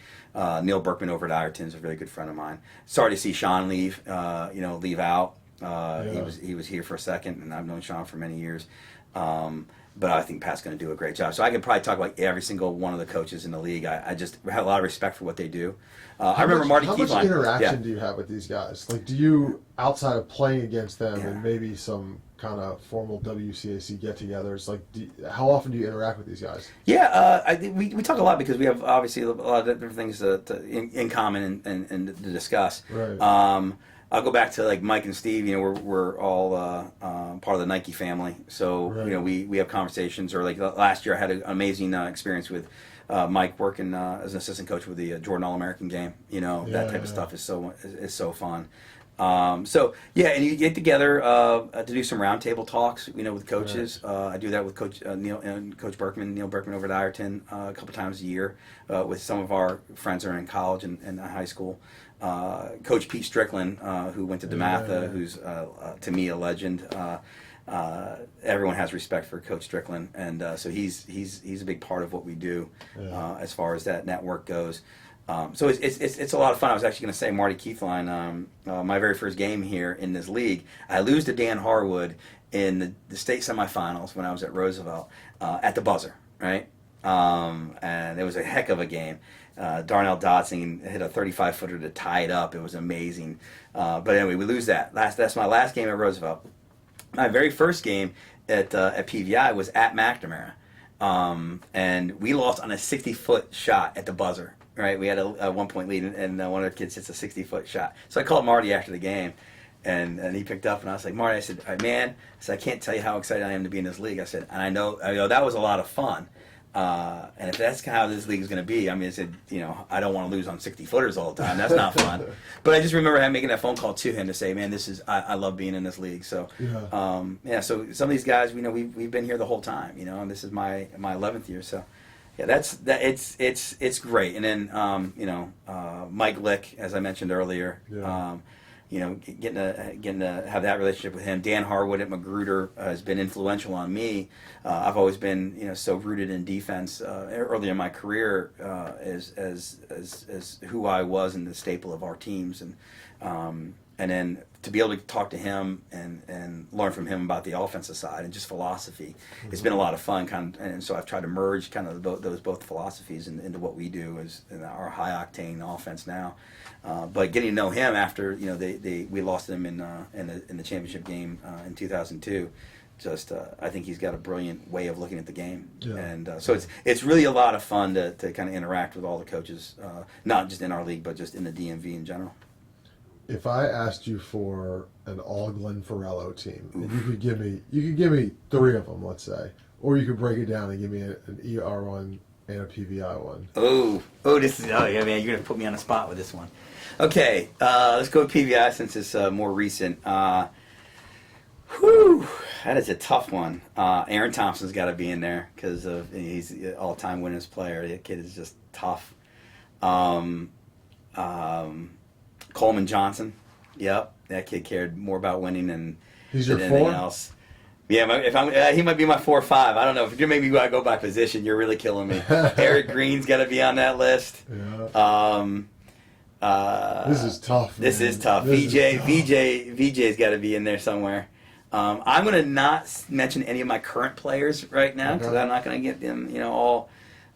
Neil Berkman over at Ireton is a very good friend of mine. Sorry to see Sean leave out. He was here for a second, and I've known Sean for many years. But I think Pat's going to do a great job. So I can probably talk about every single one of the coaches in the league. I just have a lot of respect for what they do. I remember Marty Keefline. How much interaction do you have with these guys? Like, do you, outside of playing against them and maybe some kind of formal WCAC get-togethers, like, how often do you interact with these guys? Yeah, I think we talk a lot because we have obviously a lot of different things in common and to discuss. Right. I'll go back to like Mike and Steve. We're all part of the Nike family, so we have conversations. Or like last year, I had an amazing experience with Mike working as an assistant coach with the Jordan All-American game. That type of stuff is so fun. So yeah, and you get together to do some roundtable talks, with coaches. I do that with Coach Neil and Coach Neil Berkman over at Ireton a couple times a year with some of our friends who are in college and high school. Coach Pete Strickland, who went to DeMatha, who's to me a legend. Everyone has respect for Coach Strickland, and so he's a big part of what we do as far as that network goes. So it's a lot of fun. I was actually going to say Marty Keithline, my very first game here in this league, I lose to Dan Harwood in the state semifinals when I was at Roosevelt at the buzzer, right? And it was a heck of a game. Darnell Dodson hit a 35-footer to tie it up. It was amazing. But anyway, we lose that. That's my last game at Roosevelt. My very first game at PVI was at McNamara. And we lost on a 60-foot shot at the buzzer. Right, we had a 1-point lead, and one of the kids hits a 60-foot shot. So I called Marty after the game, and he picked up, and I was like, Marty, I said, man, I can't tell you how excited I am to be in this league. I said, and I know that was a lot of fun. And if that's how this league is going to be, I mean, I said, I don't want to lose on 60-footers all the time. That's not fun. But I just remember making that phone call to him to say, man, I love being in this league. So, so some of these guys, we've been here the whole time, and this is my 11th year, so. Yeah, it's great. And then Mike Lick, as I mentioned earlier, getting to have that relationship with him. Dan Harwood at Magruder has been influential on me. I've always been so rooted in defense early in my career as who I was and the staple of our teams, and then to be able to talk to him and learn from him about the offensive side and just philosophy, it's been a lot of fun. And so I've tried to merge kind of those both philosophies into what we do as in our high octane offense now. But getting to know him after we lost him in the championship game in 2002. Just I think he's got a brilliant way of looking at the game, and so it's really a lot of fun to kind of interact with all the coaches, not just in our league but just in the DMV in general. If I asked you for an all Glenn Farello team, and you could give me 3 of them, let's say, or you could break it down and give me an ER one and a PVI one. This is yeah, man, you're gonna put me on the spot with this one. Okay, let's go with PVI since it's more recent. That is a tough one. Aaron Thompson's got to be in there because he's an all-time winners player. The kid is just tough. Coleman Johnson, yep, that kid cared more about winning than anything else. Yeah, he might be my 4 or 5. I don't know. If you maybe go by position, you're really killing me. Eric Green's got to be on that list. Yeah. This is tough. This is tough. VJ's got to be in there somewhere. I'm going to not mention any of my current players right now because I'm not going to get them, all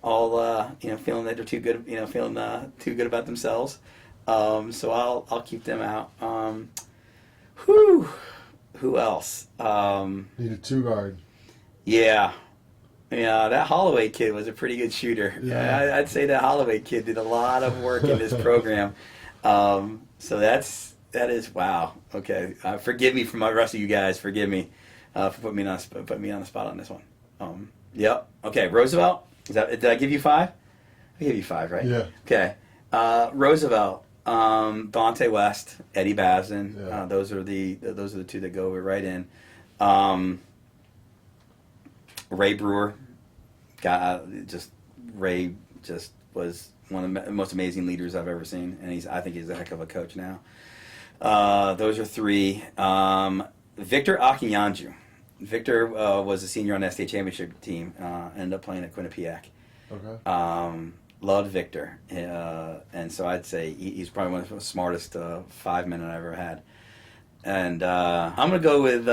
feeling that they're too good, feeling too good about themselves. So I'll keep them out. Who else? Need a 2-guard. Yeah, that Holloway kid was a pretty good shooter. Yeah. I'd say that Holloway kid did a lot of work in this program. So that is wow. Okay, forgive me for my rest of you guys. Forgive me for putting me on the spot on this one. Yep. Okay, Roosevelt. Did I give you 5? I gave you 5, right? Yeah. Okay. Roosevelt. Dante West, Eddie Basden, those are the 2 that go right in. Ray Brewer, Ray was one of the most amazing leaders I've ever seen, and I think he's a heck of a coach now. Those are 3. Victor Akinyanju. Victor was a senior on the state championship team. Ended up playing at Quinnipiac. Okay. Loved Victor, and so I'd say he's probably one of the smartest 5 men I've ever had. And I'm going to go with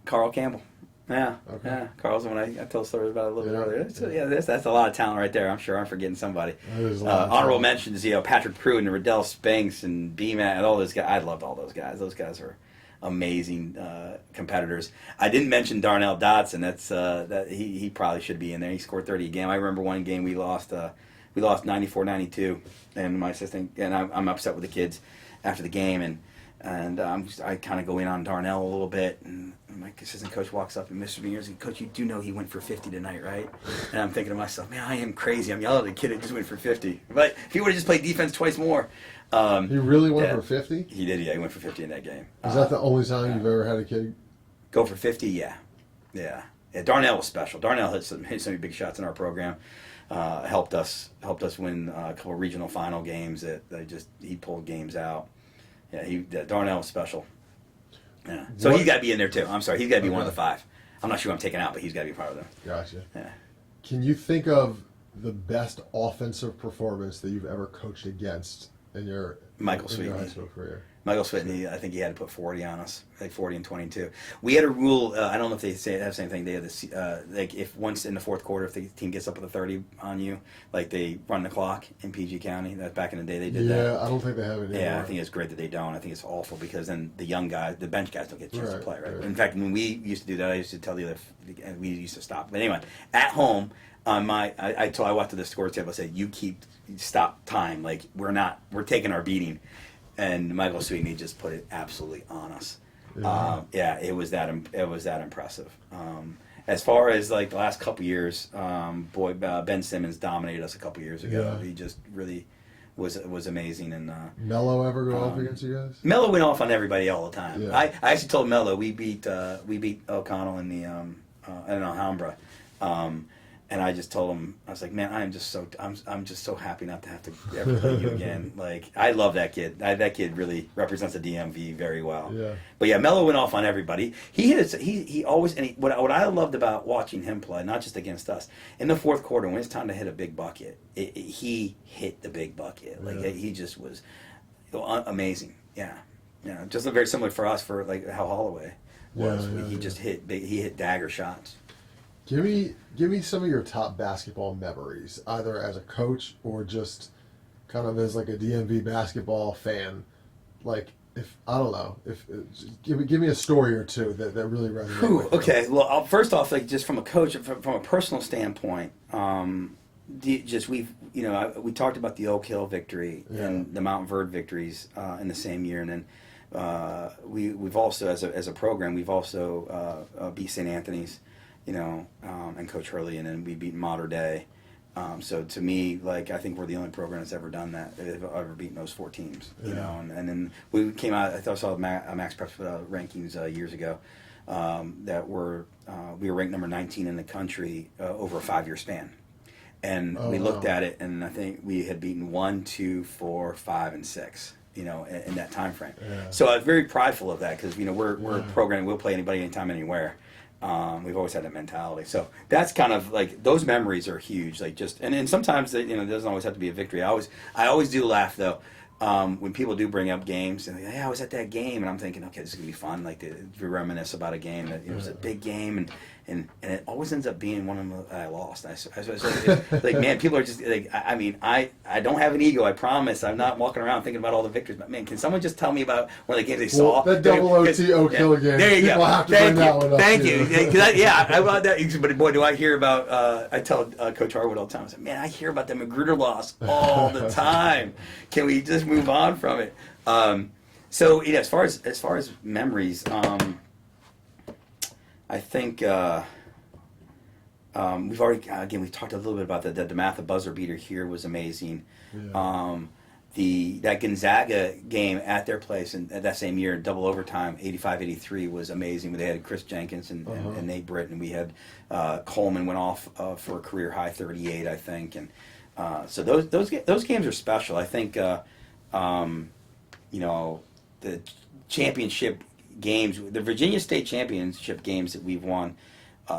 Carl Campbell. Yeah, okay. Yeah. Carl's the one I told stories about a little bit earlier. So, that's a lot of talent right there. I'm sure I'm forgetting somebody. Honorable mentions, Patrick Pruitt and Riddell Spinks and B-Matt and all those guys. I loved all those guys. Those guys are amazing competitors. I didn't mention Darnell Dodson. That's that he probably should be in there. He scored 30 a game. I remember one game we lost 94-92, and my assistant and I'm upset with the kids after the game, and And I kind of go in on Darnell a little bit, and my assistant coach walks up and Mr. Me and goes, Coach, you do know he went for 50 tonight, right? And I'm thinking to myself, man, I am crazy. I'm yelling at a kid that just went for 50. But if he would have just played defense twice more. He really went for 50? He did, yeah. He went for 50 in that game. Is that the only time you've ever had a kid go for 50? Yeah. Darnell was special. Darnell hit some big shots in our program. Helped us win a couple of regional final games that he pulled games out. Yeah, Darnell was special. Yeah. So he's got to be in there too. I'm sorry, he's got to be one of the 5. I'm not sure who I'm taking out, but he's got to be part of them. Gotcha. Yeah. Can you think of the best offensive performance that you've ever coached against in your high school career? Michael Switney, I think he had to put 40 on us, like 40 and 22. We had a rule. I don't know if they have the same thing. They had this, like if once in the fourth quarter, if the team gets up with a 30 on you, like they run the clock in PG County. That back in the day they did that. Yeah, I don't think they have it anymore. Yeah, I think it's great that they don't. I think it's awful because then the young guys, the bench guys, don't get a chance to play. Right. In fact, when we used to do that, I used to tell the other, and we used to stop. But anyway, at home. I walked to the score table. I said, "You stop time. Like we're taking our beating." And Michael Sweeney just put it absolutely on us. It was that impressive. As far as like the last couple years, Ben Simmons dominated us a couple years ago. Yeah. He just really was amazing. And Mello ever go off against you guys? Mello went off on everybody all the time. Yeah. I actually told Mello we beat O'Connell in the in Alhambra. And I just told him, I was like, man, I'm just so happy not to have to ever play you again. Like, I love that kid. That kid really represents the DMV very well. Yeah. But yeah, Mello went off on everybody. He always, what I loved about watching him play, not just against us, in the fourth quarter when it's time to hit a big bucket, he hit the big bucket. Like he just was amazing. Yeah. Just very similar for us for like how Holloway was. He just hit dagger shots. Give me some of your top basketball memories, either as a coach or just kind of as like a DMV basketball fan. Like, give me a story or two that really resonates. Okay, well, first off, like just from a coach, from a personal standpoint, we talked about the Oak Hill victory and the Mount Verde victories in the same year, and then we've also as a program we've also beat St. Anthony's. And Coach Hurley, and then we beat Mater Dei. So to me, like, I think we're the only program that's ever done that, ever beaten those 4 teams. And then we came out. I saw Max Prep rankings years ago that we were ranked number 19 in the country over a 5-year span, and we looked at it, and I think we had beaten 1, 2, 4, 5, and 6. In that time frame. Yeah. So I was very prideful of that because we're a program, we'll play anybody, anytime, anywhere. We've always had that mentality. So that's kind of like, those memories are huge. Like and sometimes it doesn't always have to be a victory. I always do laugh though when people do bring up games and I was at that game, and I'm thinking, okay, this is gonna be fun. Like to reminisce about a game that it was a big game, and it always ends up being one of them that I lost. Like man, people are just like, I don't have an ego. I promise. I'm not walking around thinking about all the victories. But man, can someone just tell me about one of the games they saw? That double OT Oak Hill game. There you go. Have to bring that one up. Thank you. I love that. But boy, do I hear about? I tell Coach Harwood all the time. I say, man, I hear about the Magruder loss all the time. Can we just move on from it? So as far as memories, I think we've we've talked a little bit about that. The DeMatha buzzer beater here was amazing. Yeah. That Gonzaga game at their place and that same year, double overtime, 85-83 was amazing. They had Chris Jenkins and Nate Britt, and we had Coleman went off for a career high 38, I think. And so those games are special. I think the championship games, the Virginia State championship games that we've won,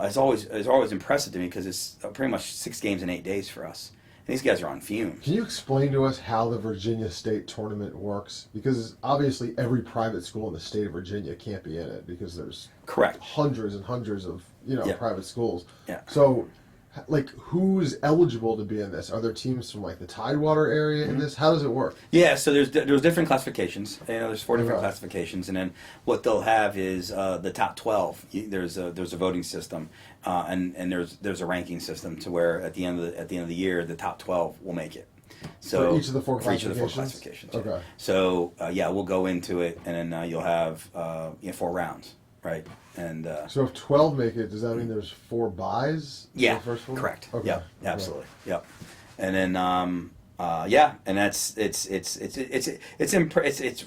is always impressive to me because it's pretty much 6 games in 8 days for us. And these guys are on fumes. Can you explain to us how the Virginia State tournament works? Because obviously every private school in the state of Virginia can't be in it because there's hundreds and hundreds of private schools. Yeah. So, like, who's eligible to be in this? Are there teams from like the Tidewater area in this? How does it work? Yeah, so there's different classifications. There's 4 different classifications, and then what they'll have is the top 12. There's a voting system, and there's a ranking system to where at the end of the year the top 12 will make it. So for each of the four for each of the four classifications? classifications. Yeah. Okay. So we'll go into it, and then you'll have 4 rounds, right? And So if 12 make it, does that mean there's 4 buys? yeah, in the first one? correct. Okay. Yep, Okay. absolutely. Yep. And then and that's it's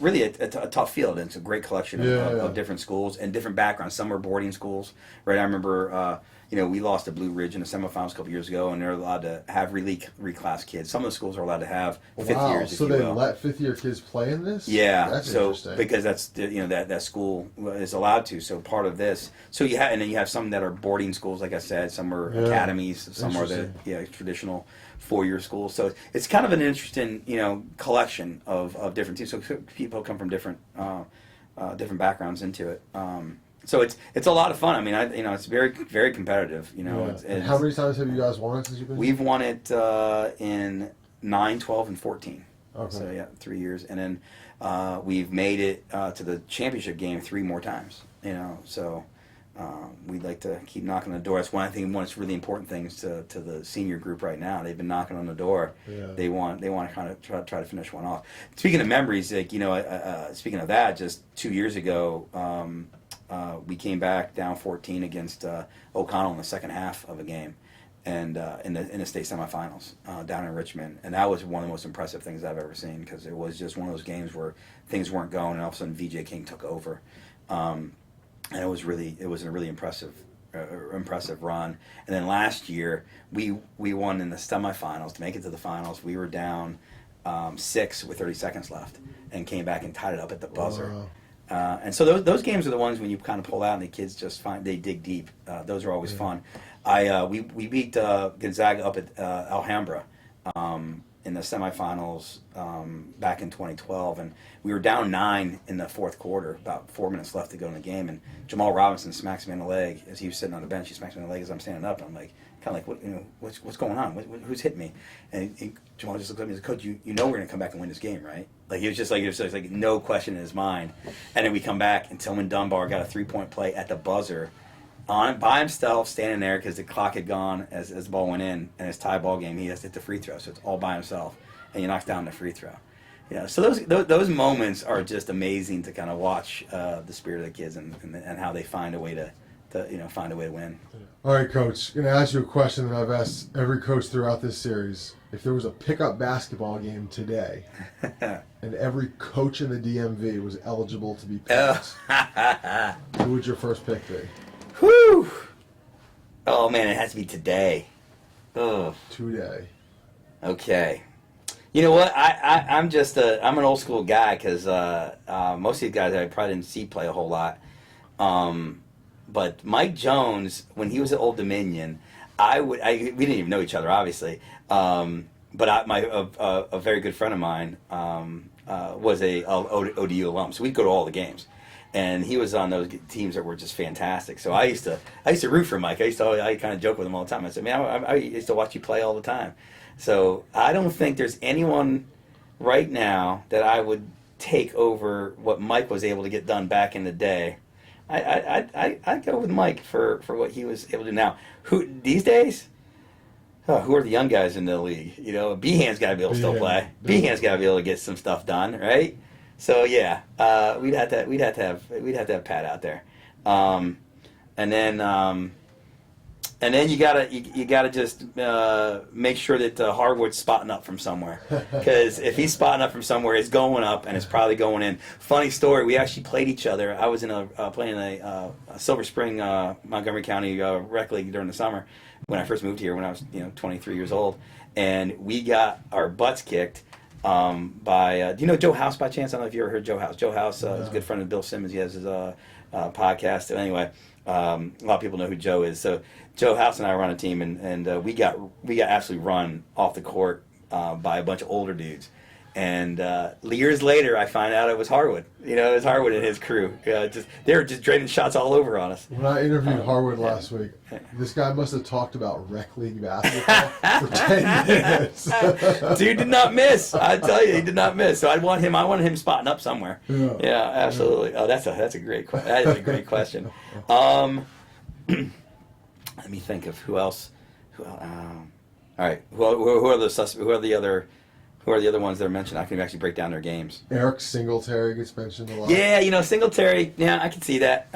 really a tough field, and it's a great collection of different schools and different backgrounds. Some are boarding schools, right? I remember we lost to Blue Ridge in the semifinals a couple years ago, and they're allowed to have reclass kids. Some of the schools are allowed to have fifth years. So they let 5th-year kids play in this? Yeah, that's so interesting. because that's that school is allowed to. So part of this, so you have, and then you have some that are boarding schools, like I said. Some are academies. Some are the traditional 4-year schools. So it's kind of an interesting collection of different teams. So people come from different backgrounds into it. So it's a lot of fun. I mean, it's very, very competitive. And how many times have you guys won it since you've been? We've won it in 9, 12, and 14. Okay. So 3 years, and then we've made it to the championship game 3 more times. So we'd like to keep knocking on the door. That's one of really important things to the senior group right now. They've been knocking on the door. Yeah. They want to kind of try to finish one off. Speaking of memories, like speaking of that, just 2 years ago. We came back down 14 against O'Connell in the second half of a game, and in the state semifinals down in Richmond, and that was one of the most impressive things I've ever seen, because it was just one of those games where things weren't going, and all of a sudden VJ King took over, and it was a really impressive run. And then last year we won in the semifinals to make it to the finals. We were down 6 with 30 seconds left, and came back and tied it up at the buzzer. Wow. And so those games are the ones when you kind of pull out and the kids just they dig deep. Those are always fun. We beat Gonzaga up at Alhambra in the semifinals back in 2012, and we were down 9 in the fourth quarter, about 4 minutes left to go in the game, and Jamal Robinson smacks me in the leg as he was sitting on the bench. He smacks me in the leg as I'm standing up, and I'm like, kind of like, what's going on? Who's hitting me? And Jamal just looked at me and said, Coach, you know we're going to come back and win this game, right? Like, it was like no question in his mind. And then we come back, and Tillman Dunbar got a 3-point play at the buzzer by himself, standing there because the clock had gone as the ball went in, and it's tie ball game. He has to hit the free throw, so it's all by himself, and he knocks down the free throw. So those moments are just amazing to kind of watch the spirit of the kids and how they find a way to win. All right, Coach. I'm going to ask you a question that I've asked every coach throughout this series. If there was a pickup basketball game today, and every coach in the DMV was eligible to be picked, who would your first pick be? Whew! Oh man, it has to be today. Oh. Today. Okay. You know what? I'm an old school guy, because most of these guys I probably didn't see play a whole lot. But Mike Jones, when he was at Old Dominion, we didn't even know each other, obviously. But a very good friend of mine was a ODU alum, so we'd go to all the games, and he was on those teams that were just fantastic. So I used to root for Mike. I kind of joke with him all the time. I said, man, I used to watch you play all the time. So I don't think there's anyone right now that I would take over what Mike was able to get done back in the day. I'd go with Mike for what he was able to do now. Who these days? Who are the young guys in the league? Behan's got to be able to still play. Behan's got to be able to get some stuff done, right? So yeah, we'd have to have Pat out there, and then you gotta just make sure that Harwood's spotting up from somewhere, because if he's spotting up from somewhere, it's going up and it's probably going in. Funny story: we actually played each other. I was playing a Silver Spring, Montgomery County rec league during the summer when I first moved here when I was 23 years old, and we got our butts kicked by. Do you know Joe House by chance? I don't know if you ever heard Joe House. Joe House is a good friend of Bill Simmons. He has his podcast. Anyway, a lot of people know who Joe is. So Joe House and I were on a team, and we got absolutely run off the court by a bunch of older dudes. And years later, I find out it was Harwood. It was Harwood and his crew. They were just draining shots all over on us. When I interviewed Harwood last week, this guy must have talked about rec league basketball for 10 minutes. Dude did not miss. I tell you, he did not miss. So I wanted him spotting up somewhere. Yeah, absolutely. Oh, that's a great question. That is a great question. Let me think of who else. All right, who are the other Who are the other ones that are mentioned? I can actually break down their games. Eric Singletary gets mentioned a lot. Yeah, Singletary. Yeah, I can see that.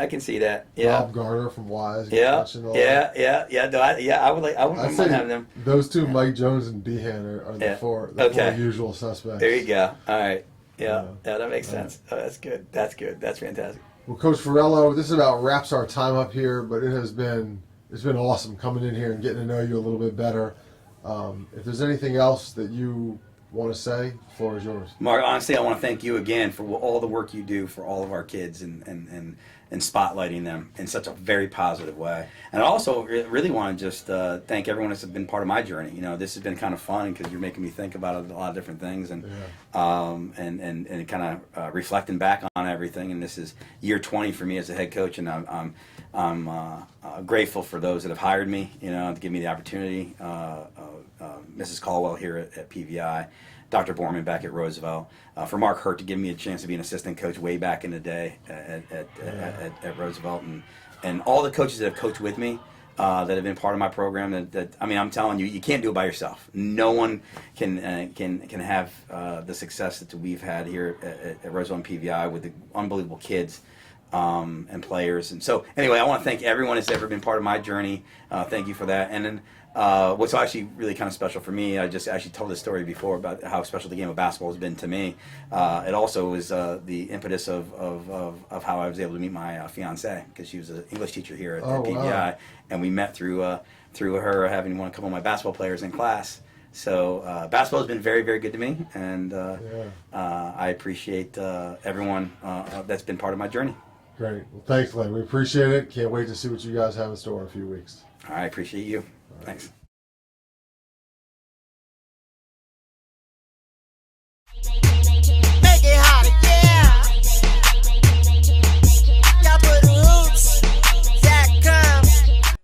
Yeah. Rob Garner from Wise gets Yeah, mentioned a lot. yeah. No, I would like. I wouldn't mind having them. Those two, Mike Jones and Behan, are the four usual suspects. There you go. All right. Yeah, that makes sense. Oh, that's good. That's fantastic. Well, Coach Farello, this about wraps our time up here, but it's been awesome coming in here and getting to know you a little bit better. If there's anything else that you want to say, the floor is yours. Mark, honestly, I want to thank you again for all the work you do for all of our kids and spotlighting them in such a very positive way. And I also really want to just thank everyone that's been part of my journey. This has been kind of fun because you're making me think about a lot of different things and kind of reflecting back on everything. And this is year 20 for me as a head coach, and I'm grateful for those that have hired me, to give me the opportunity. Mrs. Caldwell here at PVI, Dr. Borman back at Roosevelt, for Mark Hurt to give me a chance to be an assistant coach way back in the day at Roosevelt, and all the coaches that have coached with me that have been part of my program. I'm telling you, you can't do it by yourself. No one can have the success that we've had here at Roosevelt and PVI with the unbelievable kids. And players. And so anyway, I want to thank everyone that's ever been part of my journey. Thank you for that. And then what's actually really kind of special for me, I just actually told this story before about how special the game of basketball has been to me. It also was the impetus of how I was able to meet my fiance, because she was an English teacher here at PVI. Wow. And we met through her having a couple of my basketball players in class. So basketball has been very, very good to me, and I appreciate everyone that's been part of my journey. Great. Well, thanks, Glenn. We appreciate it. Can't wait to see what you guys have in store in a few weeks. I appreciate you. Thanks.